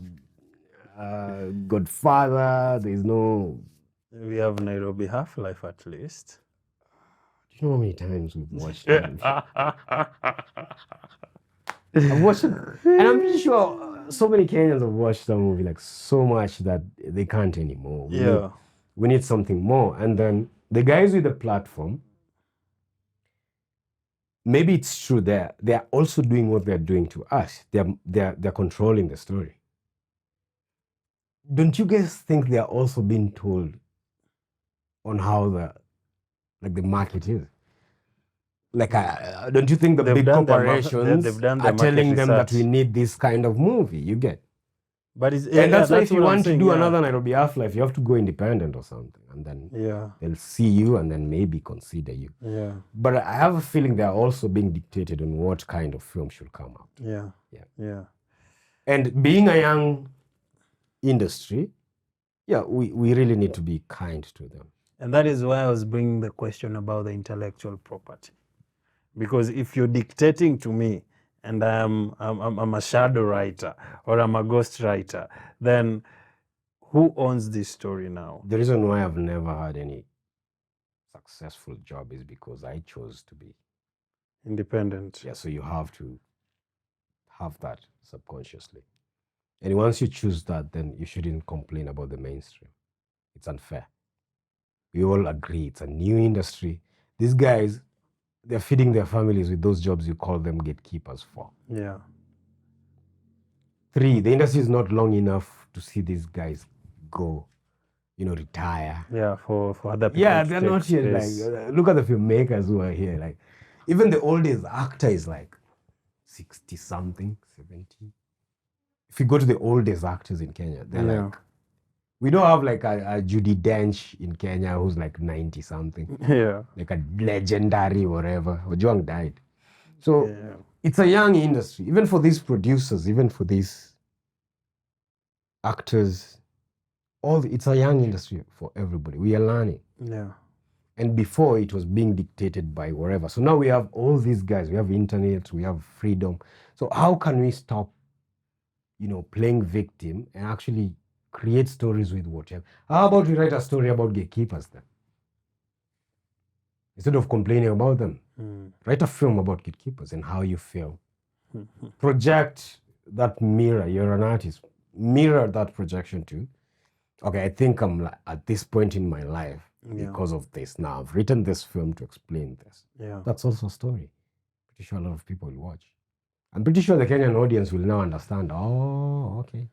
Godfather. There's no. We have Nairobi Half-Life at least. Do you know how many times we've watched it? I've watched it, and I'm pretty sure so many Kenyans have watched the movie like so much that they can't anymore. We need something more. And then the guys with the platform, maybe it's true they're also doing what they're doing to us. They're controlling the story. Don't you guys think they're also being told on how the market is? Like, don't you think the big corporations are telling them that we need this kind of movie? You get? But and that's why if you want to do another Nairobi Half-Life, you have to go independent or something, and then they'll see you and then maybe consider you. Yeah. But I have a feeling they're also being dictated on what kind of film should come out. Yeah. And being a young industry, we really need to be kind to them. And that is why I was bringing the question about the intellectual property. Because if you're dictating to me and I'm a shadow writer or I'm a ghost writer, then who owns this story now? The reason why I've never had any successful job is because I chose to be independent. Yeah, so you have to have that subconsciously. And once you choose that, then you shouldn't complain about the mainstream. It's unfair. We all agree it's a new industry. These guys, they're feeding their families with those jobs you call them gatekeepers for. Yeah. 3, the industry is not long enough to see these guys go, retire. Yeah, for other people. Yeah, they're not here. Like, look at the filmmakers who are here. Like, even the oldest actor is like 60 something, 70. If you go to the oldest actors in Kenya, they're like, we don't have like a Judi Dench in Kenya who's like 90 something. Yeah. Like a legendary whatever. Ojwang died. So it's a young industry, even for these producers, even for these actors. It's a young industry for everybody. We are learning. Yeah. And before it was being dictated by wherever. So now we have all these guys. We have internet. We have freedom. So how can we stop, playing victim and actually create stories with whatever? How about we write a story about gatekeepers then? Instead of complaining about them, write a film about gatekeepers and how you feel. Project that mirror. You're an artist. Mirror that projection too. Okay, I think I'm at this point in my life because of this. Now I've written this film to explain this. Yeah. That's also a story. Pretty sure a lot of people will watch. I'm pretty sure the Kenyan audience will now understand, oh, okay.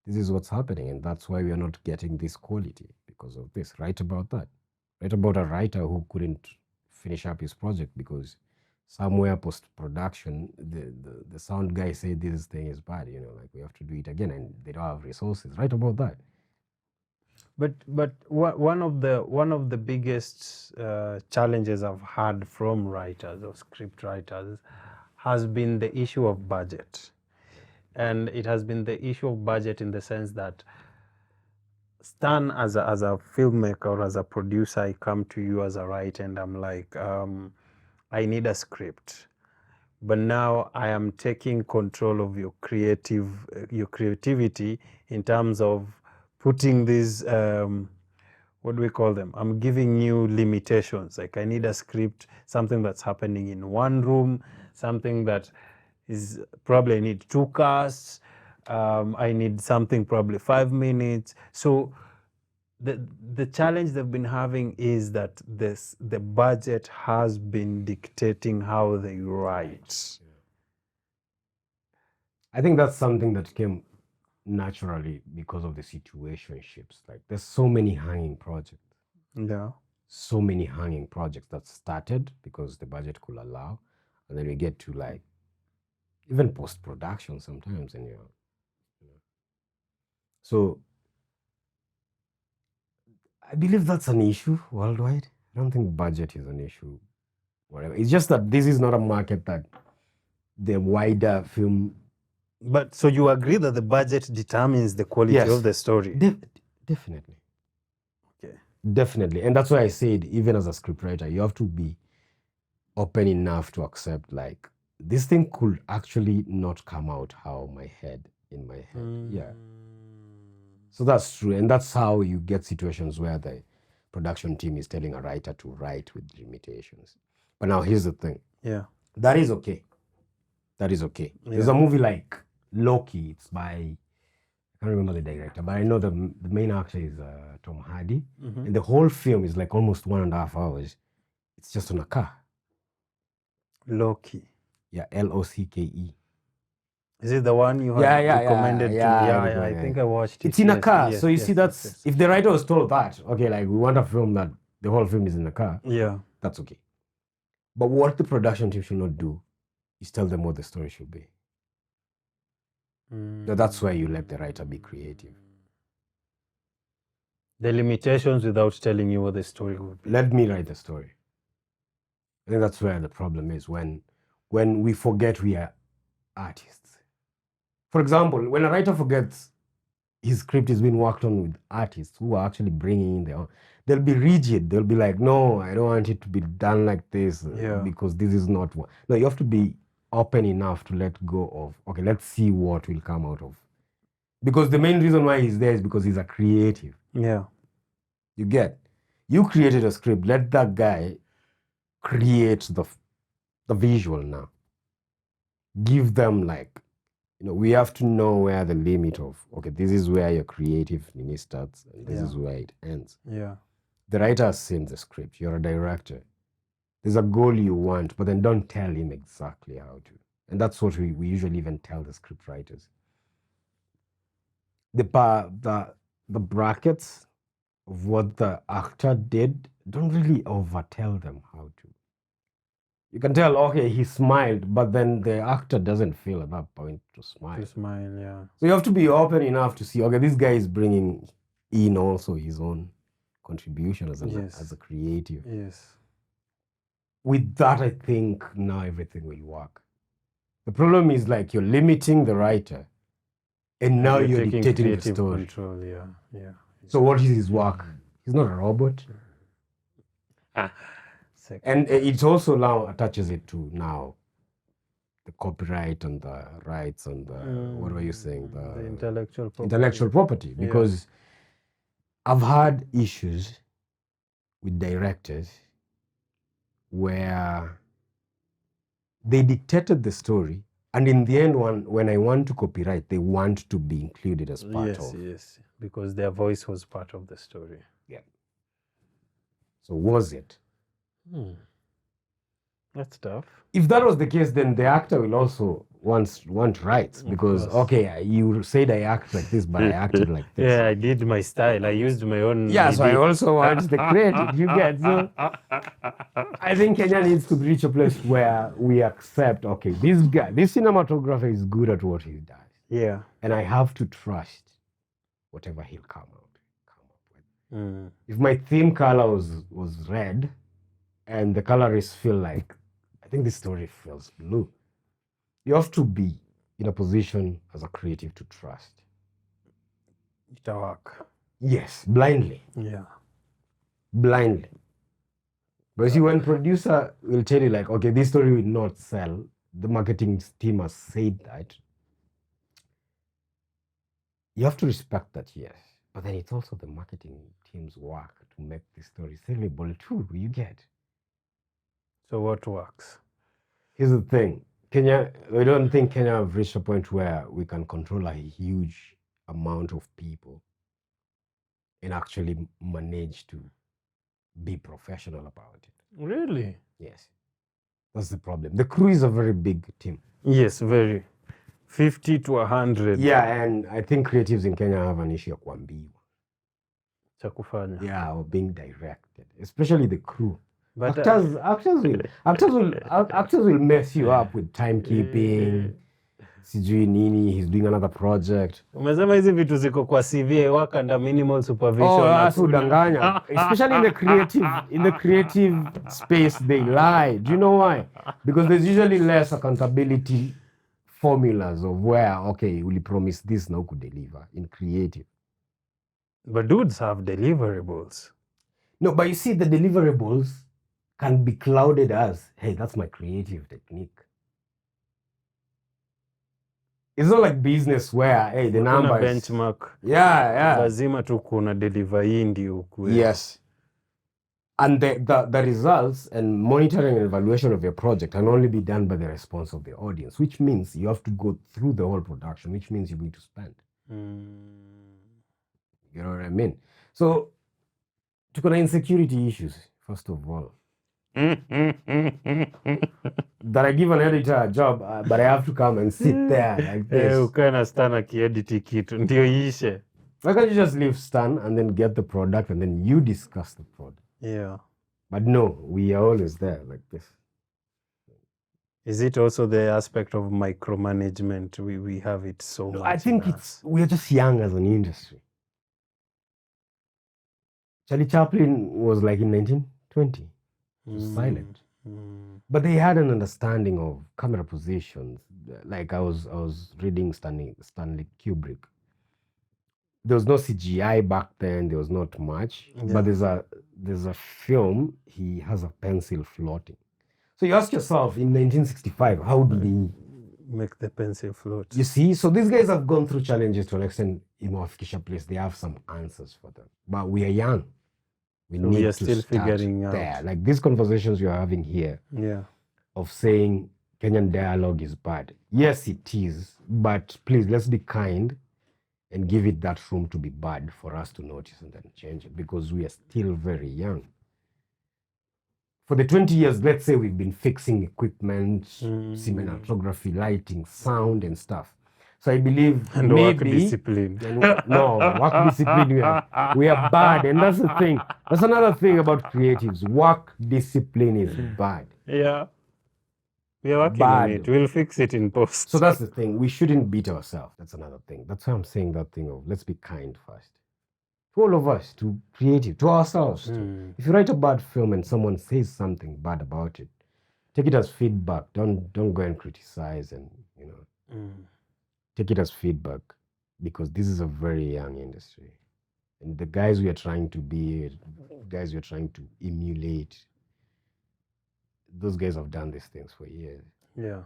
This is what's happening, and that's why we are not getting this quality because of this. Write about that. Write about a writer who couldn't finish up his project because somewhere post-production, the sound guy said this thing is bad, like we have to do it again, and they don't have resources. Write about that. But one of the biggest challenges I've had from writers or script writers has been the issue of budget. And it has been the issue of budget in the sense that Stan, as a filmmaker or as a producer, I come to you as a writer and I'm like, I need a script. But now I am taking control of your creativity in terms of putting these what do we call them? I'm giving you limitations. Like I need a script, something that's happening in one room, something that is probably I need 2 casts. I need something probably 5 minutes. So the challenge they've been having is that the budget has been dictating how they write. I think that's something that came naturally because of the situationships. Like there's so many hanging projects. Yeah. So many hanging projects that started because the budget could allow, and then we get to like even post-production sometimes, and so I believe that's an issue worldwide. I don't think budget is an issue, whatever. It's just that this is not a market that the wider film. But so you agree that the budget determines the quality Yes. of the story? Definitely. Okay. Definitely. And that's why I said, even as a scriptwriter, you have to be open enough to accept, like, this thing could actually not come out how in my head. Yeah. So that's true. And that's how you get situations where the production team is telling a writer to write with limitations. But now here's the thing. Yeah. That is okay. That is okay. There's a movie like Loki. It's by, I can't remember the director, but I know the main actor is Tom Hardy. And the whole film is like almost 1.5 hours. It's just on a car. Loki. Yeah, Locké. Is it the one you had recommended to me? Yeah, I think I watched it. It's in a car. Yes, so you yes, see, that's if the writer was told that, okay, like we want a film that the whole film is in the car, Yeah. that's okay. But what the production team should not do is tell them what the story should be. So that's why you let the writer be creative. The limitations without telling you what the story would be. Let me write the story. I think that's where the problem is, when we forget we are artists. For example, when a writer forgets his script is being worked on with artists who are actually bringing in their own, they'll be rigid. They'll be like, no, I don't want it to be done like this because this is not what. No, you have to be open enough to let go of, okay, let's see what will come out of. Because the main reason why he's there is because he's a creative. Yeah. You created a script. Let that guy create the visual now. Give them, like, we have to know where the limit of, okay, this is where your creative starts and this is where it ends. Yeah. The writer has seen the script. You're a director. There's a goal you want, but then don't tell him exactly how to. And that's what we usually even tell the script writers. The brackets of what the actor did, don't really overtell them how to. You can tell, okay, he smiled, but then the actor doesn't feel at that point to smile. To smile, yeah. So you have to be open enough to see, okay, this guy is bringing in also his own contribution as a creative. Yes. With that, I think now everything will work. The problem is, like, you're limiting the writer, and now you're dictating the story. Control, yeah. So what is his work? He's not a robot. And it also now attaches it to now the copyright and the rights and the, what were you saying? The intellectual property. Intellectual property. Because I've had issues with directors where they dictated the story, and in the end, when I want to copyright, they want to be included as part of. Yes, because their voice was part of the story. Yeah. So was it? That's tough. If that was the case, then the actor will also want rights, because okay, you said I act like this, but I acted like this. Yeah, I did my style. I used my own. Yeah, so I also want the credit. You get, so I think Kenya needs to reach a place where we accept, okay, this cinematographer is good at what he does. Yeah. And I have to trust whatever he'll come up with. If my theme color was red, and the colorists feel like, I think this story feels blue, you have to be in a position as a creative to trust. It'll work. Yes, blindly. Yeah. Blindly. But see, when producer will tell you, like, okay, this story will not sell, the marketing team has said that, you have to respect that, yes. But then it's also the marketing team's work to make the story sellable too. You get. So what works? Here's the thing. Kenya, I don't think Kenya have reached a point where we can control a huge amount of people and actually manage to be professional about it. Really? Yes. That's the problem. The crew is a very big team. Yes, very. 50 to 100 Yeah, and I think creatives in Kenya have an issue ya kuambiwa. cha kufanya. Yeah, or being directed, especially the crew. But Actors will mess you up with timekeeping. Sijui nini, he's doing another project. umesema hizi vitu ziko kwa CV, work under minimal supervision. That's udanganya. Especially in the creative space, they lie. Do you know why? Because there's usually less accountability formulas of where, okay, will promise this, now could deliver in creative. But dudes have deliverables. No, but you see, the deliverables can be clouded as, hey, that's my creative technique. It's not like business where, hey, the numbers. Benchmark. Yeah. Lazima tu kuna deliver hii ndio ukue. Yes. And the results and monitoring and evaluation of your project can only be done by the response of the audience, which means you have to go through the whole production, which means you're going to spend. You know what I mean? So, tuko na insecurity issues, first of all. That I give an editor a job, but I have to come and sit there like this. Ukae na Stan akiedit kitu ndio iishe. Why can't you just leave Stan and then get the product and then you discuss the product? Yeah. But no, we are always there like this. Is it also the aspect of micromanagement? We have it so much. I think we're just young as an industry. Charlie Chaplin was like in 1920. Silent. But they had an understanding of camera positions. Like I was reading Stanley Kubrick. There was no CGI back then. There was not much. Yeah. But there's a film. He has a pencil floating. So you ask yourself, in 1965, how did he make the pencil float? You see, so these guys have gone through challenges to an extent. In Wafikisha place, they have some answers for them. But we are young. We are still figuring out there. Like these conversations we are having here, of saying Kenyan dialogue is bad. Yes, it is, but please let's be kind and give it that room to be bad for us to notice and then change it, because we are still very young. For the 20 years, let's say we've been fixing equipment, cinematography, lighting, sound, and stuff. So I believe and maybe work discipline. Work discipline. We are bad, and that's the thing. That's another thing about creatives. Work discipline is bad. Yeah, we are working on it. We'll fix it in post. So that's the thing. We shouldn't beat ourselves. That's another thing. That's why I'm saying that thing of let's be kind first. To all of us, to creative, to ourselves. If you write a bad film and someone says something bad about it, take it as feedback. Don't go and criticize and take it as feedback, because this is a very young industry. And the guys we are trying to be, guys we are trying to emulate, those guys have done these things for years. Yeah.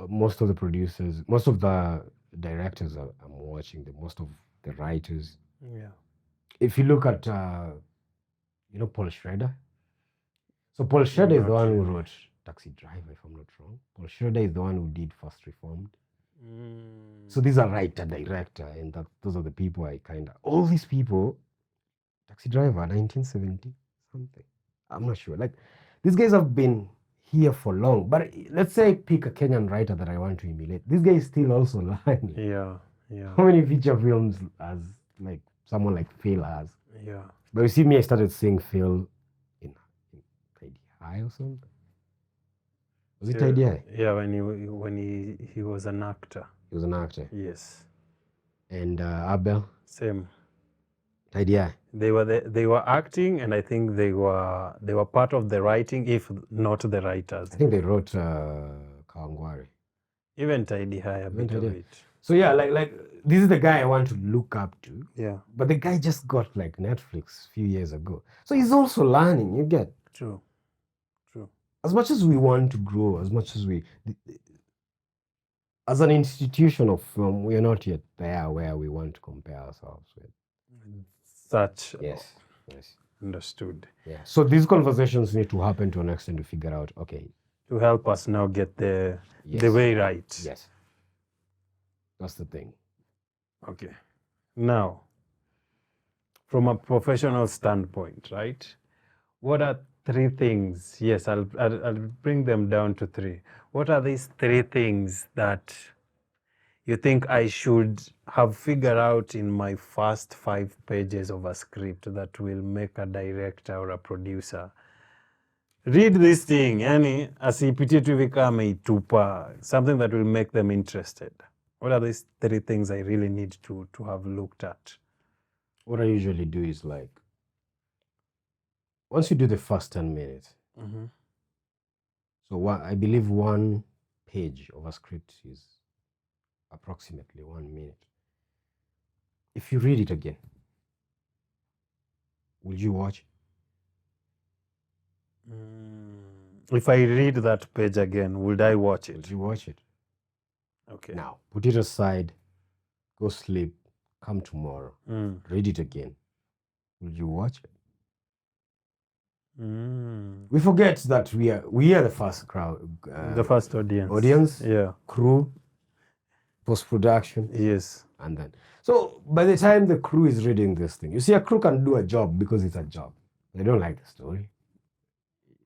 Most of the producers, most of the directors I'm watching, most of the writers. Yeah. If you look at, Paul Schrader. So Paul Schrader is the one who wrote Taxi Driver, if I'm not wrong. Paul Schrader is the one who did First Reformed. So these are writer, director, and those are the people all these people, Taxi Driver, 1970 something. I'm not sure. Like, these guys have been here for long. But let's say I pick a Kenyan writer that I want to emulate. This guy is still also learning. Yeah. How many feature films as like someone like Phil has? Yeah. But you see me, I started seeing Phil in Tidy High or something. Was it Tidy High? Yeah, when he was an actor. He was an actor. Yes. And Abel. Same. Tidy High. They were acting, and I think they were part of the writing, if not the writers. I think they wrote Kawangware. Even Tidy High, a bit of it. So yeah, like this is the guy I want to look up to. Yeah. But the guy just got like Netflix a few years ago. So he's also learning, you get. True. As much as we want to grow, as much as as an institution of film, we are not yet there where we want to compare ourselves with. Such. Yes. Yes. Understood. Yeah. So these conversations need to happen to an extent to figure out, okay, To help us now get the yes, way right. yes. That's the thing. Okay. Now, from a professional standpoint, right? What are 3 things? Yes, I'll bring them down to 3. What are these 3 things that you think I should have figured out in my first 5 pages of a script that will make a director or a producer read this thing, yani asipiti tu hivi kama ameitupa, something that will make them interested? What are these 3 things I really need to have looked at? What I usually do is like, once you do the first 10 minutes, so I believe 1 page of a script is approximately 1 minute. If you read it again, will you watch? If I read that page again, would I watch Will it? you watch it? Okay. Now, put it aside, go sleep, come tomorrow, read it again. Will you watch it? We forget that we are the first crowd, The first audience. audience, Yeah. crew, post-production, Yes. and then. So by the time the crew is reading this thing, you see, a crew can do a job because it's a job. They don't like the story.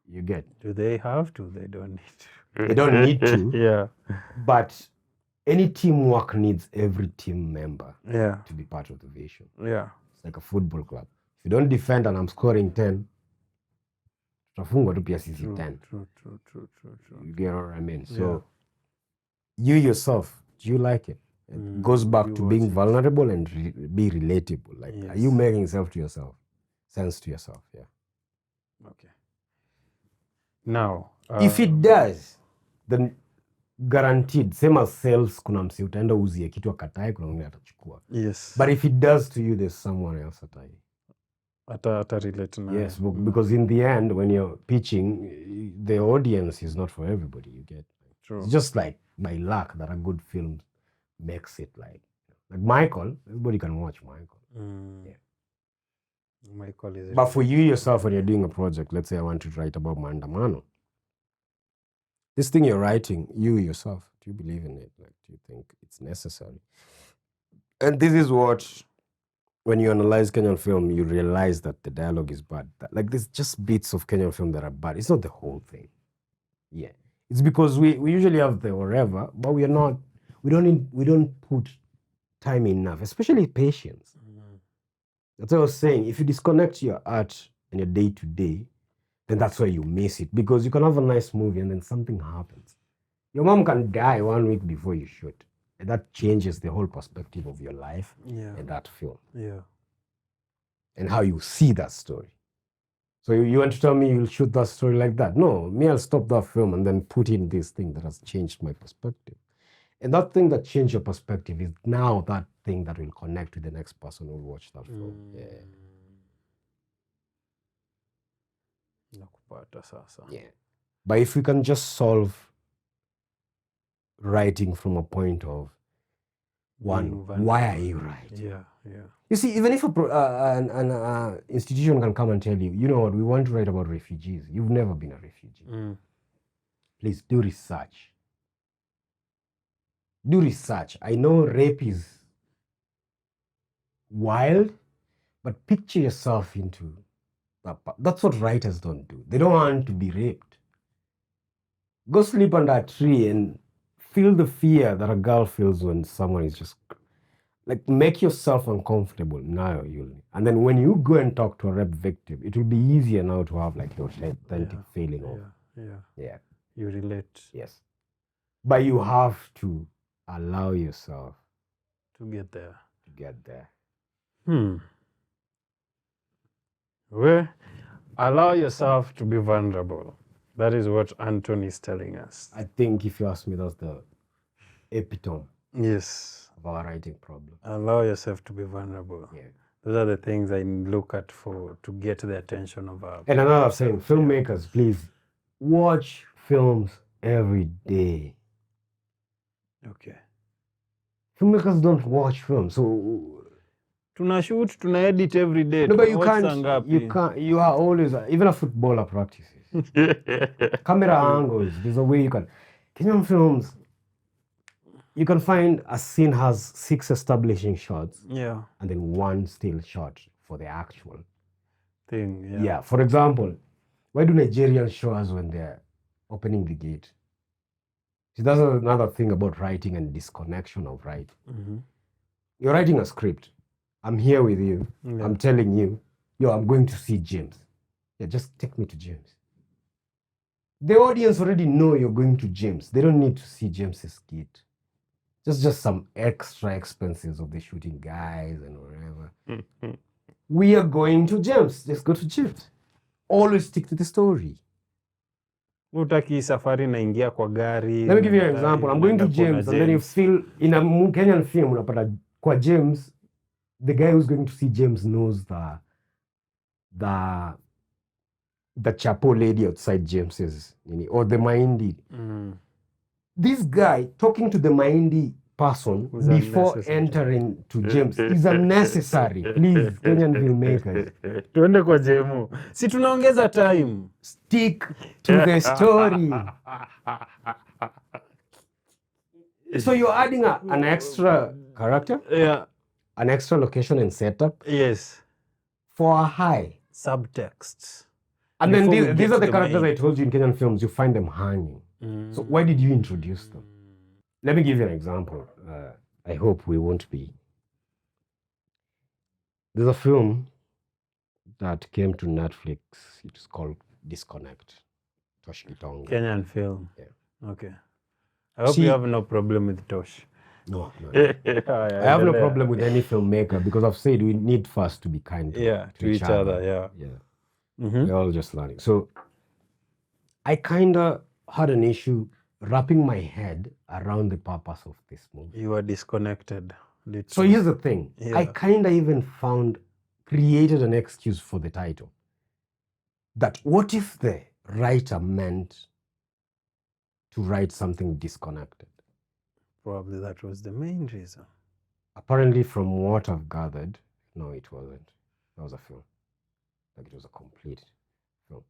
You get. Do they have to? They don't need to. They don't need to. Yeah. But any teamwork needs every team member Yeah. to be part of the vision. Yeah. It's like a football club. If you don't defend and I'm scoring 10, tutafungwa tu pia sisi 10. True. You get what I mean? So you yourself, do you like it? It goes back to being vulnerable and be relatable. Like, are you making sense to yourself? Yeah. Okay. Now, if it does, then guaranteed, same as sales, kuna msi utaenda uzie kitu akatae, kuna mwingine atachukua. yes. But if it does to you, there's someone else atai. Ata relate na. Yes, because in the end, when you're pitching, the audience is not for everybody. You get. True. It's just like by luck that a good film makes it. Like Michael, everybody can watch Michael. Yeah. Michael is. But for you yourself, when you're doing a project, let's say I want to write about maandamano. This thing you're writing, you yourself, do you believe in it? Like, do you think it's necessary? And this is what, when you analyze Kenyan film, you realize that the dialogue is bad. Like, there's just bits of Kenyan film that are bad. It's not the whole thing. Yeah. It's because we usually have the whatever, but we don't put time enough, especially patience. That's what I was saying. If you disconnect your art and your day-to-day, then that's where you miss it. Because you can have a nice movie and then something happens. Your mom can die 1 week before you shoot. And that changes the whole perspective of your life and that film. Yeah. And how you see that story. So you want to tell me you'll shoot that story like that? No, me, I'll stop that film and then put in this thing that has changed my perspective. And that thing that changed your perspective is now that thing that will connect with the next person who will watch that film. Nakupata sasa. Yeah. But if we can just solve writing from a point of, one, why are you writing? Yeah. You see, even if an institution can come and tell you, you know what, we want to write about refugees. You've never been a refugee. Please do research. Do research. I know rape is wild, but picture yourself into that. That's what writers don't do. They don't want to be raped. Go sleep under a tree and feel the fear that a girl feels when someone is just like, make yourself uncomfortable now. And then when you go and talk to a rape victim, it will be easier now to have like the authentic feeling of you relate. Yes. But you have to allow yourself to get there. Well, allow yourself to be vulnerable. That is what Anthony is telling us. I think if you ask me, that's the epitome. Yes. Of our writing problem. Allow yourself to be vulnerable. Yeah. Those are the things I look at to get the attention of our. And another thing, filmmakers, please watch films every day. Okay. Filmmakers don't watch films. So Tuna shoot, tuna edit every day. No, but you Tunawatch saa can't. ngapi? You are always even a footballer practices. Camera angles. There's a way you can. Kenyan films. You can find a scene has 6 establishing shots Yeah, and then 1 still shot for the actual. thing. Yeah. Yeah. For example, why do Nigerians show us when they're opening the gate? See, that's another thing about writing and disconnection of writing. Mhm. You're writing a script. I'm here with you. Yeah. I'm telling you, yo, I'm going to see James. Yeah, just take me to James. The audience already know you're going to James. They don't need to see James's gate. Just some extra expenses of the shooting guys and whatever. We are going to James. Just go to James. Always stick to the story. Utaki safari naingia kwa gari. Let me give you an example. I'm going to James, and then you feel in a Kenyan film, unapata kwa James, the guy who's going to see James knows the chapo lady outside James's, or the Mahindi. This guy talking to the Mahindi person before entering to James is unnecessary. Please, Kenyan filmmakers. Tuende kwa Jemu. Si tunaongeza time. Stick to the story. So you're adding an extra character, Yeah. an extra location and setup Yes. for a high. Subtext. And then Before we these get are the to the characters main. I told you in Kenyan films, you find them hanging. So why did you introduce them? Let me give you an example. I hope we won't be. There's a film that came to Netflix. It's called Disconnect. Tosh Gitonga. Kenyan film. Yeah. Okay. I hope See- you have no problem with Tosh. No. I I have no problem with any filmmaker because I've said we need first to be kind to each other. Yeah. Yeah. Mhm. We're all just learning. So I kind of had an issue wrapping my head around the purpose of this movie. You are disconnected. So literally. here's the thing. I Yeah. kind of even created an excuse for the title. That what if the writer meant to write something disconnected? Probably that was the main reason. Apparently, from what I've gathered, no, it wasn't. That was a film. Like it was a complete film.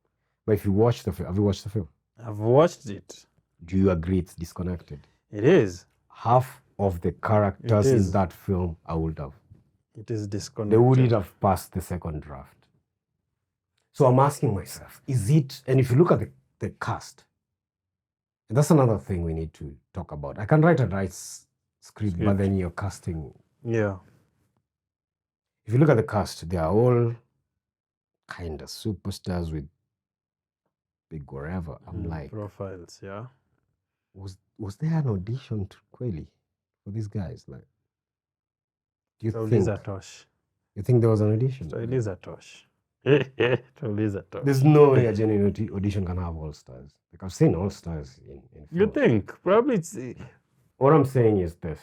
But if you watch the film, have you watched the film? I've watched it. Do you agree it's disconnected? It is. Half of the characters is. in that film, I would have. It is They disconnected. wouldn't have passed the second draft. So I'm asking myself, is it, and if you look at the cast, and that's another thing we need to talk about. I can write a nice script, but then you're casting. Yeah. If you look at the cast, they are all kind of superstars with big wherever. I'm like, profiles. Yeah. was there an audition to Kweli for these guys? Like, do you Tauliza Tosh. think there was an audition? Tauliza Tosh. Tauliza Tosh. There's no way a genuine audition can have all stars. Like I've seen all stars in You film. think? Probably it's. What I'm saying is this: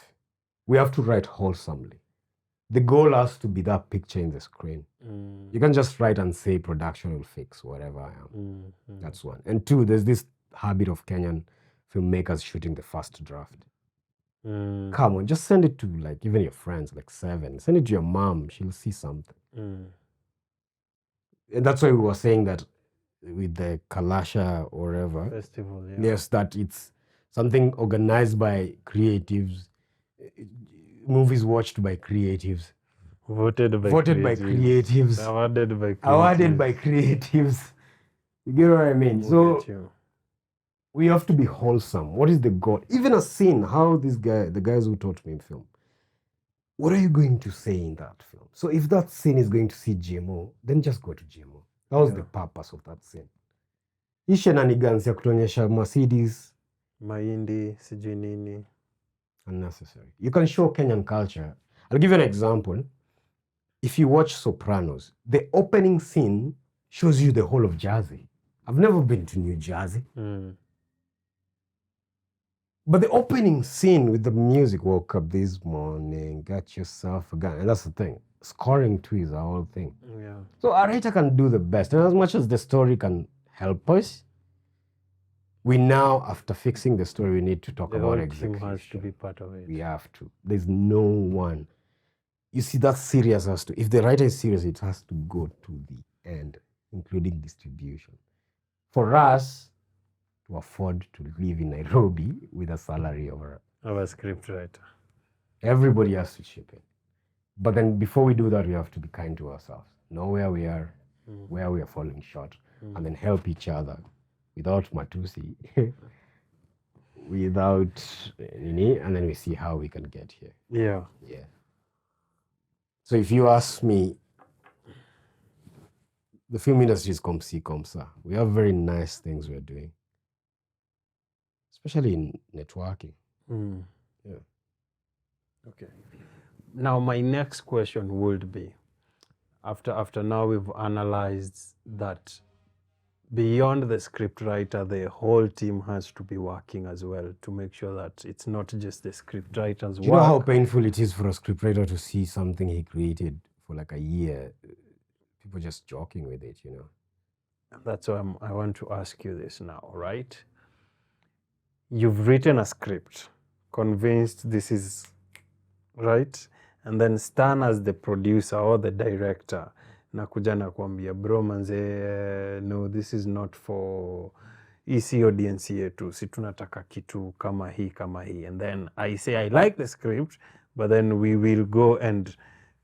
we have to write wholesomely. The goal has to be that picture in the screen. You can just write and say production will fix whatever I am. That's one. And two, there's this habit of Kenyan filmmakers shooting the first draft. Come on, just send it to like even your friends, like 7. Send it to your mom. She'll see something. And that's why we were saying that with the Kalasha or whatever. Festival. Yeah. Yes, that it's something organized by creatives, movies watched by creatives, Voted by creatives, Awarded by creatives. awarded by creatives. You get what I mean? Look So at you. we have to be wholesome. What is the goal? Even a scene, how the guys who taught me in film, what are you going to say in that film? So if that scene is going to see GMO, then just go to GMO. That was the purpose of that scene. Hii shenanigans ya kutuonyesha Mercedes, Mahindi, sijui nini. unnecessary. You can show Kenyan culture. I'll give you an example. If you watch Sopranos, the opening scene shows you the whole of Jersey. I've never been to New Jersey. But the opening scene with the music, woke up this morning, got yourself a gun. And that's the thing. Scoring too is a whole thing. Yeah. So a writer can do the best. And as much as the story can help us, we now, after fixing the story, we need to talk The about whole team execution. has to be part of it. We have to. There's no one. you see, that's serious as to, if the writer is serious, it has to go to the end, including distribution. For us to afford to live in Nairobi with a salary over, Of a scriptwriter. everybody has to chip in. But then before we do that, we have to be kind to ourselves, know where we are, where we are falling short, and then help each other without matusi, without nini, and then we see how we can get here. Yeah. Yeah. So if you ask me, the film industry is comme ci, comme ça. We have very nice things we're doing, especially in networking. Yeah. Okay. Now, my next question would be, after now we've analyzed that beyond the scriptwriter, the whole team has to be working as well to make sure that it's not just the scriptwriter's Do you know work. how painful it is for a scriptwriter to see something he created for like a year, people just joking with it, you know? That's why I want to ask you this now, right? You've written a script, convinced this is right, and then Stan as the producer or the director nakuja nakwambia bro manze, no, this is not for EC audience yetu, si tunataka kitu kama hii, and then I say I like the script, but then we will go and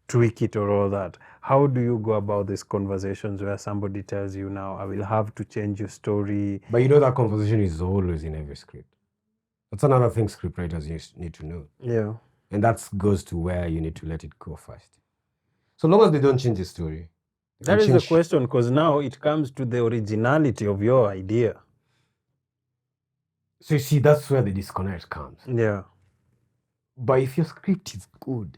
tweak it or all that. How do you go about these conversations where somebody tells you, now I will have to change your story? But you know that conversation is always in every script. That's another thing scriptwriters need to know. Yeah. And that goes to where you need to let it go first. So long as they don't change the story. That is the question, because now it comes to the originality of your idea. So you see, that's where the disconnect comes. Yeah. But if your script is good,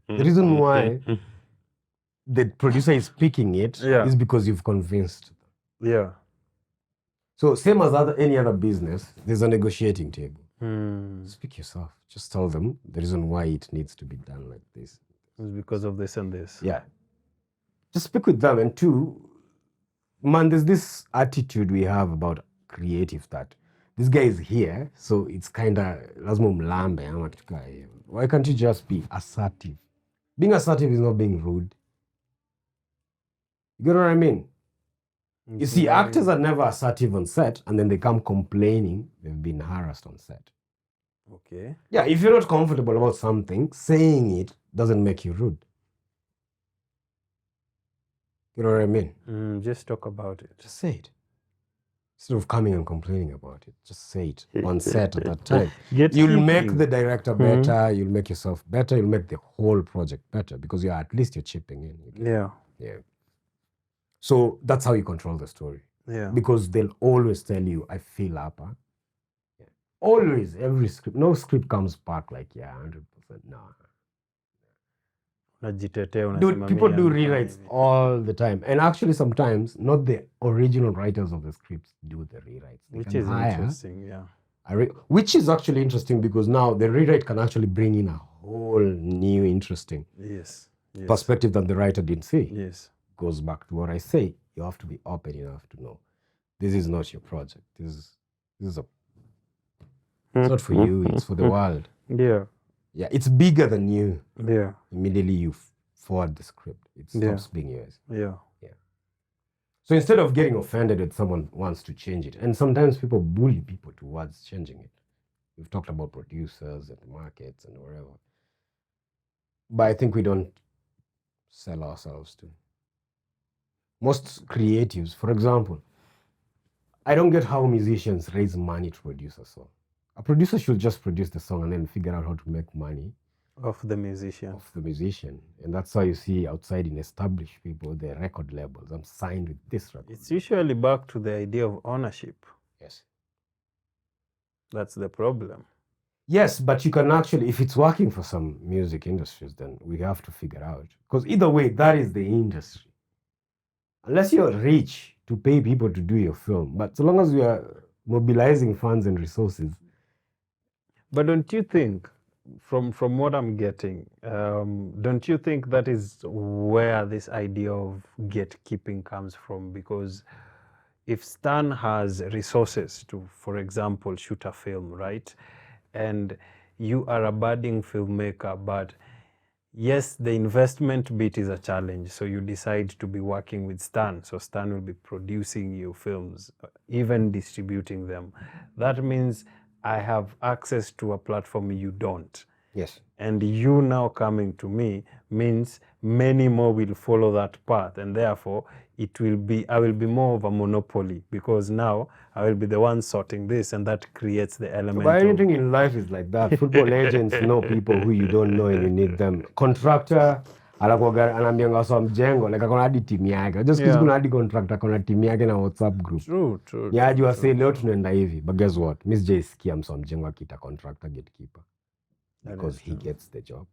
the reason why the producer is picking it is because you've convinced them. Yeah. So same as any other business, there's a negotiating table. Speak yourself. Just tell them the reason why it needs to be done like this. It's because of this and this. Yeah. Just speak with them. And two, man, there's this attitude we have about creative that this guy is here, so it's kind of lazima mlambe ama kitu kama hiyo. Why can't you just be assertive? Being assertive is not being rude. You get what I mean? You see, actors are never assertive on set, and then they come complaining they've been harassed on set. Okay. Yeah, if you're not comfortable about something, saying it doesn't make you rude. You know what I mean? Just talk about it. Just say it. Instead of coming and complaining about it, just say it on set at that time. You'll make the director better, you'll make yourself better, you'll make the whole project better because at least you're chipping in. Yeah. Yeah. So that's how you control the story. Yeah. Because they'll always tell you, I feel up. Huh? Yeah. Always, every script. No script comes back like, yeah, 100%. No. Dude, people do rewrites all the time. And actually, sometimes, not the original writers of the scripts do the rewrites. Which is interesting, yeah. Which is actually interesting because now the rewrite can actually bring in a whole new interesting perspective that the writer didn't see. Yes. Goes back to what I say. You have to be open enough to know this is not your project. This is it's not for you, it's for the world. Yeah. Yeah, it's bigger than you. Yeah. Immediately you forward the script. It stops being yours. Yeah. Yeah. So instead of getting offended that someone wants to change it, and sometimes people bully people towards changing it. We've talked about producers and the markets and wherever. But I think we don't sell ourselves to. Most creatives, for example, I don't get how musicians raise money to produce a song. A producer should just produce the song and then figure out how to make money of the musician. And that's why you see outside in established people, the record labels, I'm signed with this record. It's usually back to the idea of ownership. Yes. That's the problem. Yes, but you can actually, if it's working for some music industries, then we have to figure out. Because either way, that is the industry. Unless you're rich to pay people to do your film. But so long as you are mobilizing funds and resources. But don't you think, from what I'm getting, don't you think that is where this idea of gatekeeping comes from? Because if Stan has resources to, for example, shoot a film, right? And you are a budding filmmaker, but yes, the investment bit is a challenge. So you decide to be working with Stan. So Stan will be producing your films, even distributing them. That means I have access to a platform you don't. Yes. And you now coming to me means many more will follow that path, and therefore I will be more of a monopoly, because now I will be the one sorting this, and that creates the element But of anything in life is like that. Football agents know people who you don't know and you need them. Contractor anaambianga wasa mjengo like akona hadi timu yake. Just Yeah. kuna hadi contractor akona timu yake na WhatsApp group. True. Ni aje wase leo tunaenda hivi. But guess what? Miss J sikia msa mjengo akiita contractor gatekeeper. Because he gets the job.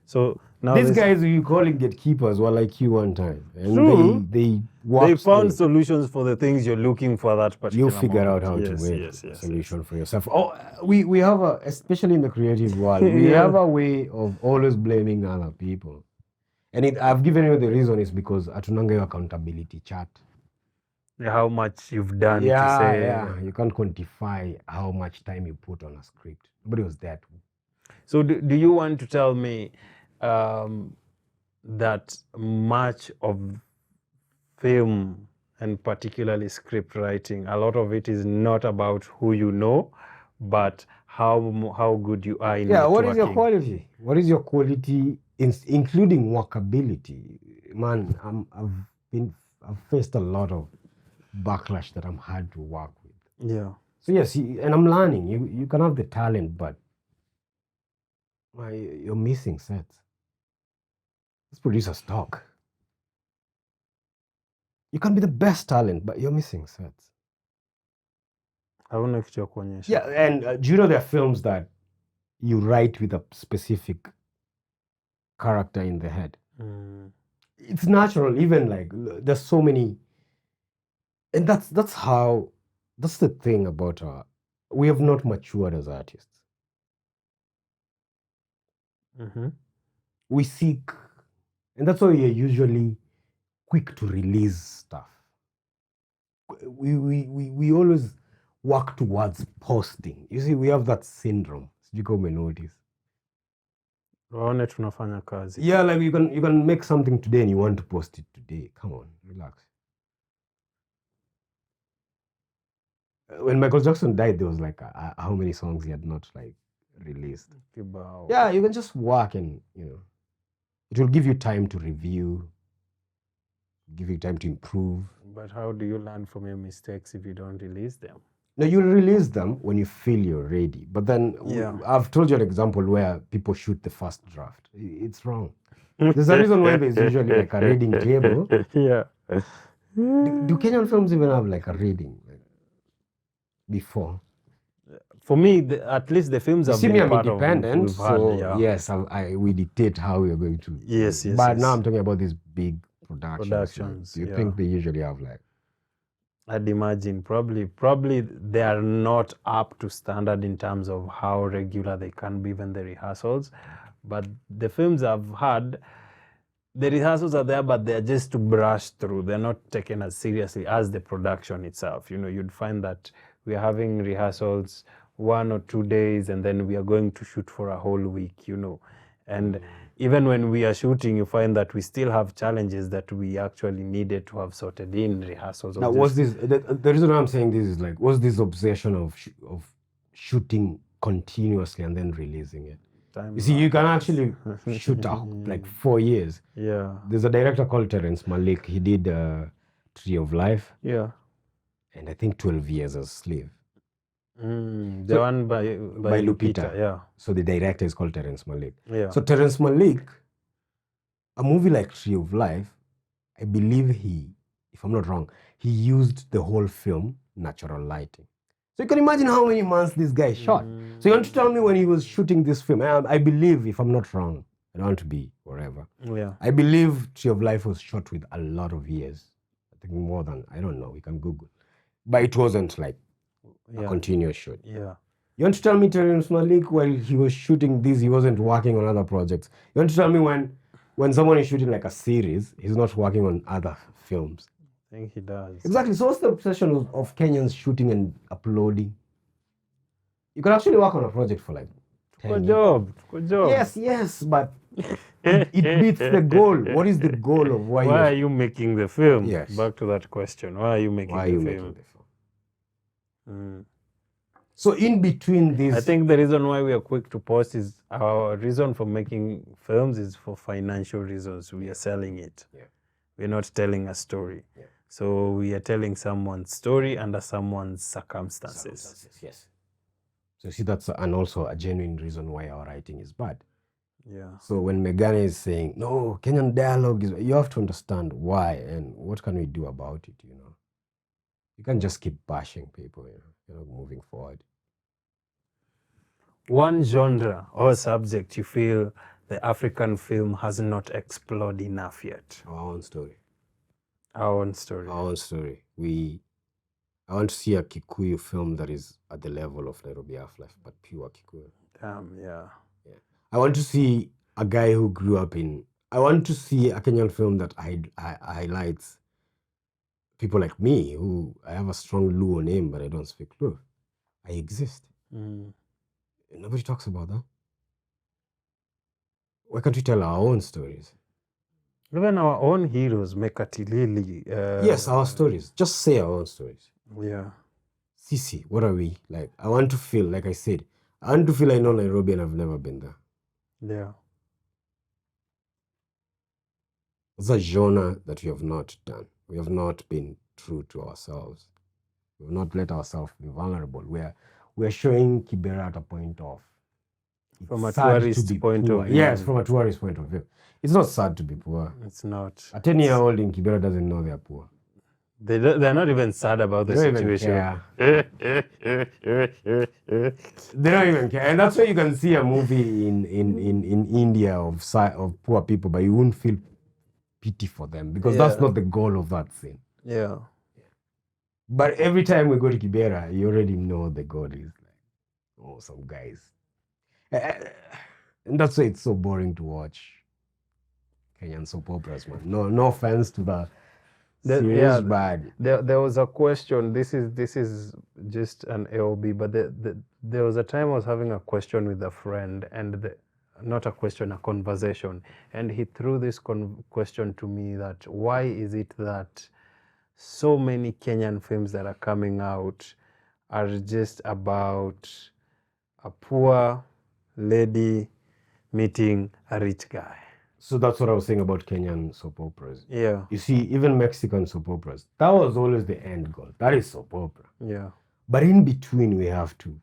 So now These guys you calling gatekeepers were like you one time. And True. they they found solutions for the things you're looking for that particular you figure moment. out how to Yes, make yes, a yes, solution for yourself. Oh, we have a, especially in the creative world, we have a way of always blaming other people. And I've given you the reason is because hatunanga hiyo accountability chart. How much you've done to say. Yeah. You can't quantify how much time you put on a script. Nobody was there to. So do you want to tell me that much of film, and particularly script writing, a lot of it is not about who you know, but how good you are in networking? What is your quality? What is your quality, including workability? Man, I've faced a lot of backlash that I'm hard to work with. Yeah. So yes, and I'm learning. You can have the talent, but you're missing sets. Let's produce a stock. You can be the best talent, but you're missing sets. I don't know if you're kuonyesha. Yeah, and do you know there are films that you write with a specific character in the head? It's natural, even like there's so many, and that's the thing about we have not matured as artists. We seek, and that's why we are usually quick to release stuff. We always work towards posting. You see, we have that syndrome. You go notice. Waone tunafanya kazi. Yeah, like you can make something today and you want to post it today. Come on, relax. When Michael Jackson died, there was like how many songs he had not like released. Kibao. Yeah, you can just work and it will give you time to review, give you time to improve. But how do you learn from your mistakes if you don't release them? No, you'll release them when you feel you're ready. But then I've told you an example where people shoot the first draft. It's wrong. There's a reason why there's usually like a reading table. Yeah. Do Kenyan films even have like a reading before? For me, at least the films have been part of independent, so had, yes, we dictate how we are going to. Yes. But now I'm talking about these big productions. Productions. Do you think they usually have like? I'd imagine probably they are not up to standard in terms of how regular they can be, even the rehearsals. But the films I've had, the rehearsals are there, but they're just to brush through. They're not taken as seriously as the production itself. You'd find that we're having rehearsals 1 or 2 days, and then we are going to shoot for a whole week, And even when we are shooting, you find that we still have challenges that we actually needed to have sorted in rehearsals. Now, was this the reason why I'm saying this is like, was this obsession of shooting continuously and then releasing it? You see, you can actually shoot out like 4 years. Yeah. There's a director called Terrence Malick. He did Tree of Life. Yeah. And I think 12 Years as Slave. The one by Lupita. Yeah. So the director is called Terrence Malick. Yeah. So Terrence Malick, a movie like Tree of Life, I believe if I'm not wrong, he used the whole film natural lighting. So you can imagine how many months this guy shot. So you want to tell me when he was shooting this film, I believe, if I'm not wrong, I don't want to be whatever. Yeah. I believe Tree of Life was shot with a lot of years. I think more than, I don't know, we can Google. But it wasn't like a continuous shoot. Yeah. You want to tell me Terrence Malick, while he was shooting this, he wasn't working on other projects? You want to tell me when someone is shooting like a series, he's not working on other films? I think he does. Exactly. So what's the obsession of Kenyans shooting and uploading? You can actually work on a project for like 10 years. Good job. Yes, but it beats the goal. What is the goal of why are you making the film? Yes. Back to that question. Why are you making why are the you film? making the film? Mm. So in between these, I think the reason why we are quick to post is our reason for making films is for financial reasons. We are selling it. Yeah. We're not telling a story. Yeah. So we are telling someone's story under someone's circumstances. Yes. So see, that's and also a genuine reason why our writing is bad. Yeah. So when Megane is saying, no, Kenyan dialogue is, you have to understand why and what can we do about it, you know. You can't just keep bashing people, you know, moving forward. One genre or subject you feel the African film has not explored enough yet? Our own story. Our own story. Our own story. I want to see a Kikuyu film that is at the level of Nairobi Half-Life, but pure Kikuyu. Yeah. I want to see a guy who grew up in. I want to see a Kenyan film that highlights people like me, who I have a strong Luo name, but I don't speak Luo. I exist. Nobody talks about that. Why can't we tell our own stories? Even our own heroes, Mekatilili. Yes, our stories. Just say our own stories. Yeah. Sisi, what are we? Like, I want to feel, like I said, I want to feel I know Nairobi and I've never been there. Yeah. It's a genre that we have not done. We have not been true to ourselves. We have not let ourselves be vulnerable. We're showing Kibera at a point of, from a tourist point of view. Yes, from a tourist point of view. It's not sad to be poor. It's not. A 10-year-old in Kibera doesn't know they're poor. They're not even sad about the situation. They don't even care. And that's why you can see a movie in India of poor people, but you won't feel pity for them because that's not the goal of that scene. Yeah. But every time we go to Kibera, you already know the goal is like, oh, some guys. And that's why it's so boring to watch Kenyan soap operas, man. No offense to the series, but there was a question. This is just an AOB, but there was a time I was having a question with a friend, and not a question, a conversation, and he threw this question to me that why is it that so many Kenyan films that are coming out are just about a poor lady meeting a rich guy? So that's what I was saying about Kenyan soap operas. Yeah. You see, even Mexican soap operas, that was always the end goal. That is soap opera. Yeah. But in between, we have to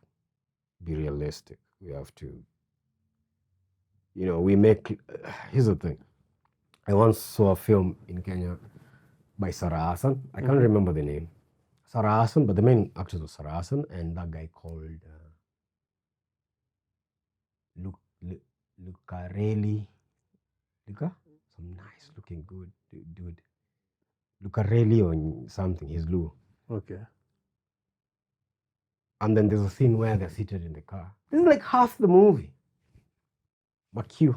be realistic. We have to, we make, here's the thing. I once saw a film in Kenya by Sarah Hassan. I can't remember the name. Sarah Hassan, but the main actor was Sarah Hassan, and that guy called Lucarelli. Some nice looking good dude. Lucarelli or something, he's Luo. Okay. And then there's a scene where they're seated in the car. This is like half the movie. But Q,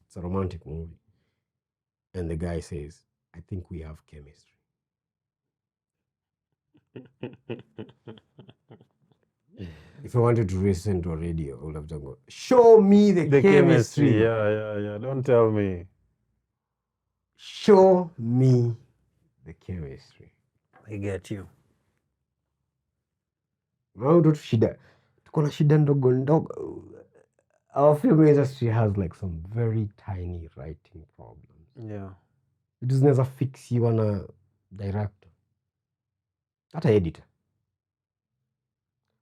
it's a romantic movie. And the guy says, I think we have chemistry. If I wanted to listen to a radio, I would have just gone, show me the chemistry. Yeah. Don't tell me. Show me the chemistry. I get you. Our film industry has like some very tiny writing problems. Yeah. It doesn't ever fix you on a director. Not an editor.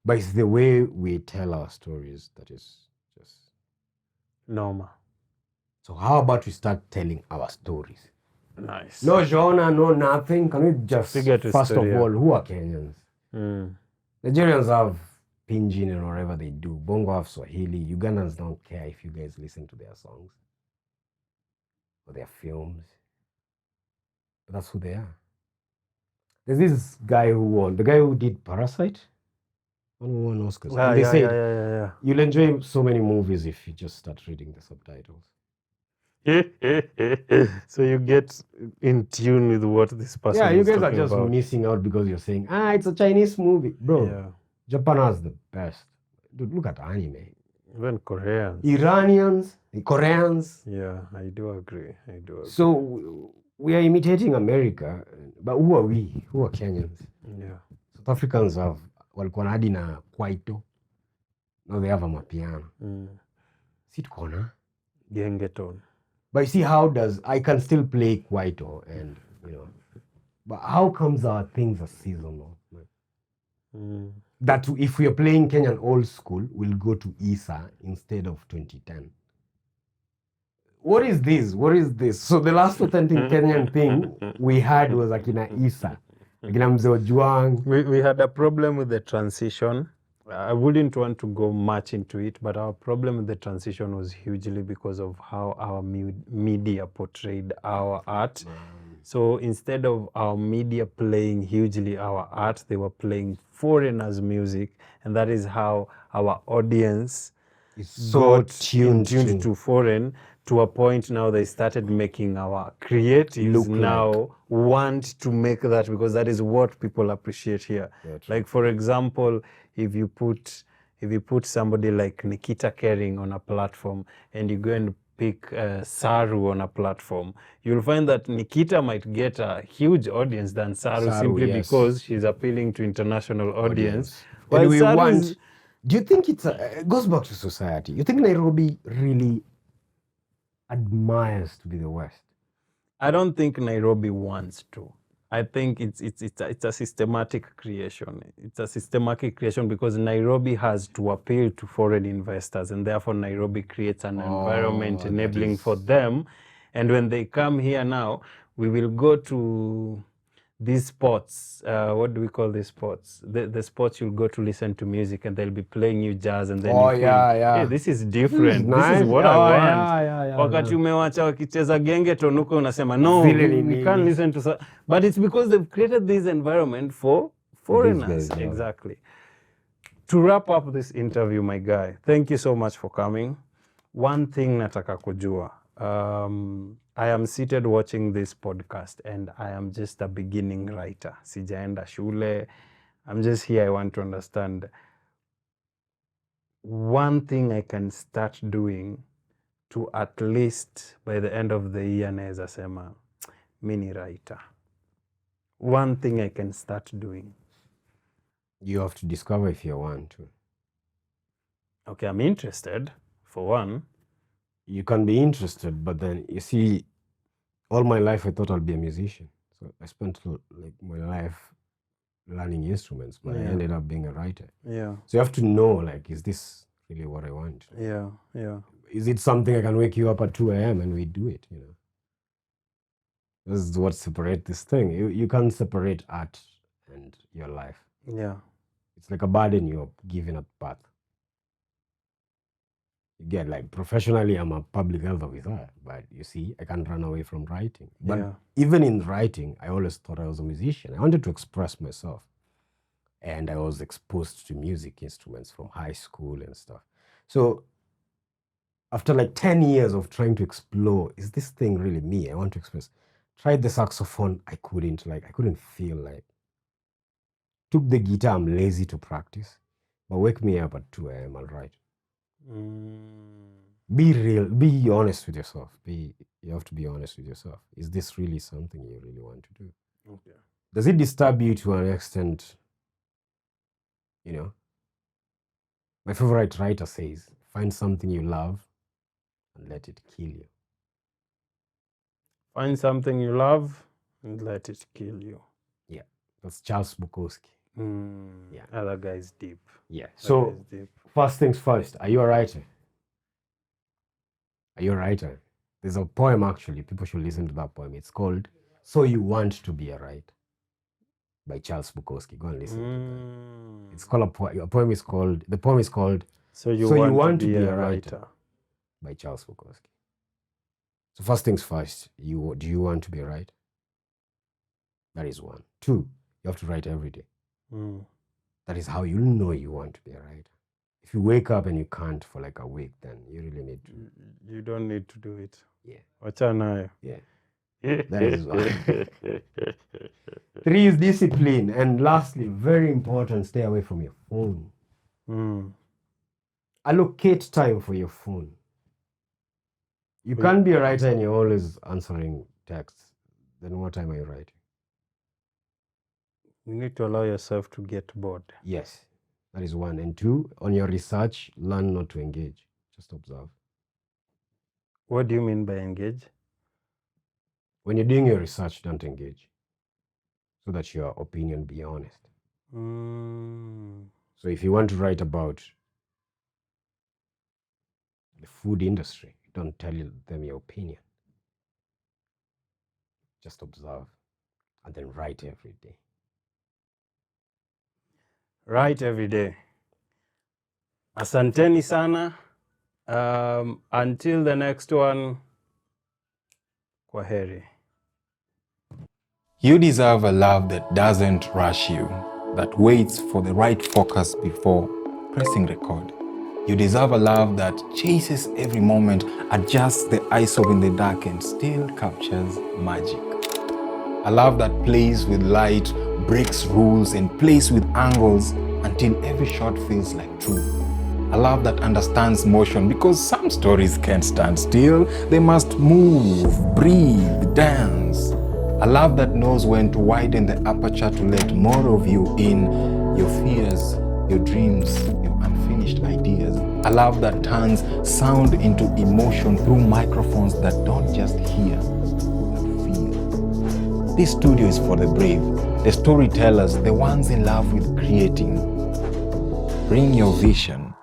But it's the way we tell our stories that is just normal. So how about we start telling our stories? Nice. No genre, no nothing. Can we just first of all, who are Kenyans? Nigerians have Pidgin and whatever they do. Bongo have Swahili. Ugandans don't care if you guys listen to their songs or their films. But that's who they are. There's this guy who won, the guy who did Parasite. Won Oscars. And they say you'll enjoy so many movies if you just start reading the subtitles. So you get in tune with what this person is talking about. Yeah, you guys are just missing out because you're saying, it's a Chinese movie. Bro, Japan has the best. Dude, look at anime. Even Koreans. Iranians, the Koreans. Yeah, I do agree. So we are imitating America, but who are we? Who are Kenyans? Yeah. South Africans have walikuwa na hadi na kwaito. Now they have a mapiano. Si tuko na Gengeton. But you see, how does I can still play kwaito, and but how comes our things are seasonal? That if we are playing Kenyan old school, we'll go to Isa instead of 2010. What is this? What is this? So the last authentic Kenyan thing we had was Akina Isa, Akina Mzee Juang. We had a problem with the transition. I wouldn't want to go much into it, but our problem with the transition was hugely because of how our media portrayed our art. So instead of our media playing hugely our art, they were playing foreigners' music, and that is how our audience is so tuned to foreign, to a point now they started making our creatives now want to make that, because that is what people appreciate here. Like, for example, if you put somebody like Nikita Kering on a platform and you go and pick Saru on a platform, you'll find that Nikita might get a huge audience than Saru simply because she's appealing to international audience. And we want. Do you think it goes back to society? You think Nairobi really admires to be the West? I don't think Nairobi wants to. I think it's a systematic creation. It's a systematic creation because Nairobi has to appeal to foreign investors, and therefore Nairobi creates an environment enabling for them. And when they come here now, we will go to these spots. What do we call these spots? The spots you'll go to listen to music, and they'll be playing you jazz, and then you feel, hey, this is different. This is what I want. Wakati umewacha wakicheza genge tonuko unasema no, we can't listen to. But it's because they've created this environment for foreigners. Exactly. To wrap up this interview, my guy, thank you so much for coming. One thing nataka kujua. I am seated watching this podcast and I am just a beginning writer. Sijaenda shule. I'm just here. I want to understand one thing I can start doing to at least by the end of the year naweza sema mini writer. One thing I can start doing. You have to discover if you want to. Okay, I'm interested, for one. You can be interested, but then you see, all my life I thought I'll be a musician. So I spent like my life learning instruments, but I ended up being a writer. Yeah. So you have to know, like, is this really what I want? Yeah. Is it something I can wake you up at 2 a.m. and we do it, This is what separates this thing. You can't separate art and your life. Yeah. It's like a burden you're giving at birth. You get, like, professionally, I'm a public health officer, but you see, I can't run away from writing. But even in writing, I always thought I was a musician. I wanted to express myself. And I was exposed to music instruments from high school and stuff. So after like 10 years of trying to explore, is this thing really me? I want to express. Tried the saxophone, I couldn't feel like. Took the guitar, I'm lazy to practice. But wake me up at 2 a.m., I'll write. Be real, be honest with yourself. You have to be honest with yourself. Is this really something you really want to do? Okay. Does it disturb you to an extent? My favorite writer says, find something you love and let it kill you. Find something you love and let it kill you. Yeah, that's Charles Bukowski. Yeah, that guy is deep. Yeah, so first things first, are you a writer? Are you a writer? There's a poem, actually, people should listen to that poem. It's called So You Want to Be a Writer by Charles Bukowski. Go and listen to that. It's called the poem is called So You Want to Be a Writer by Charles Bukowski. So first things first, do you want to be a writer? That is one. Two, you have to write every day. That is how you know you want to be a writer. If you wake up and you can't for like a week, then you really need to. You don't need to do it. Yeah. Wachana. Yeah. That is one. 3 is discipline. And lastly, very important, stay away from your phone. Allocate time for your phone. You can't be a writer and you're always answering texts. Then what am I writing? You need to allow yourself to get bored. Yes, that is one. And two, on your research, learn not to engage. Just observe. What do you mean by engage? When you're doing your research, don't engage, so that your opinion be honest. So if you want to write about the food industry, don't tell them your opinion. Just observe and then write every day. Write every day. Asanteni sana. Until the next one, kwaheri. You deserve a love that doesn't rush you, that waits for the right focus before pressing record. You deserve a love that chases every moment, adjusts the ISO in the dark, and still captures magic. A love that plays with light, breaks rules, and plays with angles until every shot feels like truth. A love that understands motion, because some stories can't stand still. They must move, breathe, dance. A love that knows when to widen the aperture to let more of you in, your fears, your dreams, your unfinished ideas. A love that turns sound into emotion through microphones that don't just hear, but feel. This studio is for the brave, the storytellers, the ones in love with creating. Bring your vision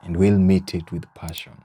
and we'll meet it with passion.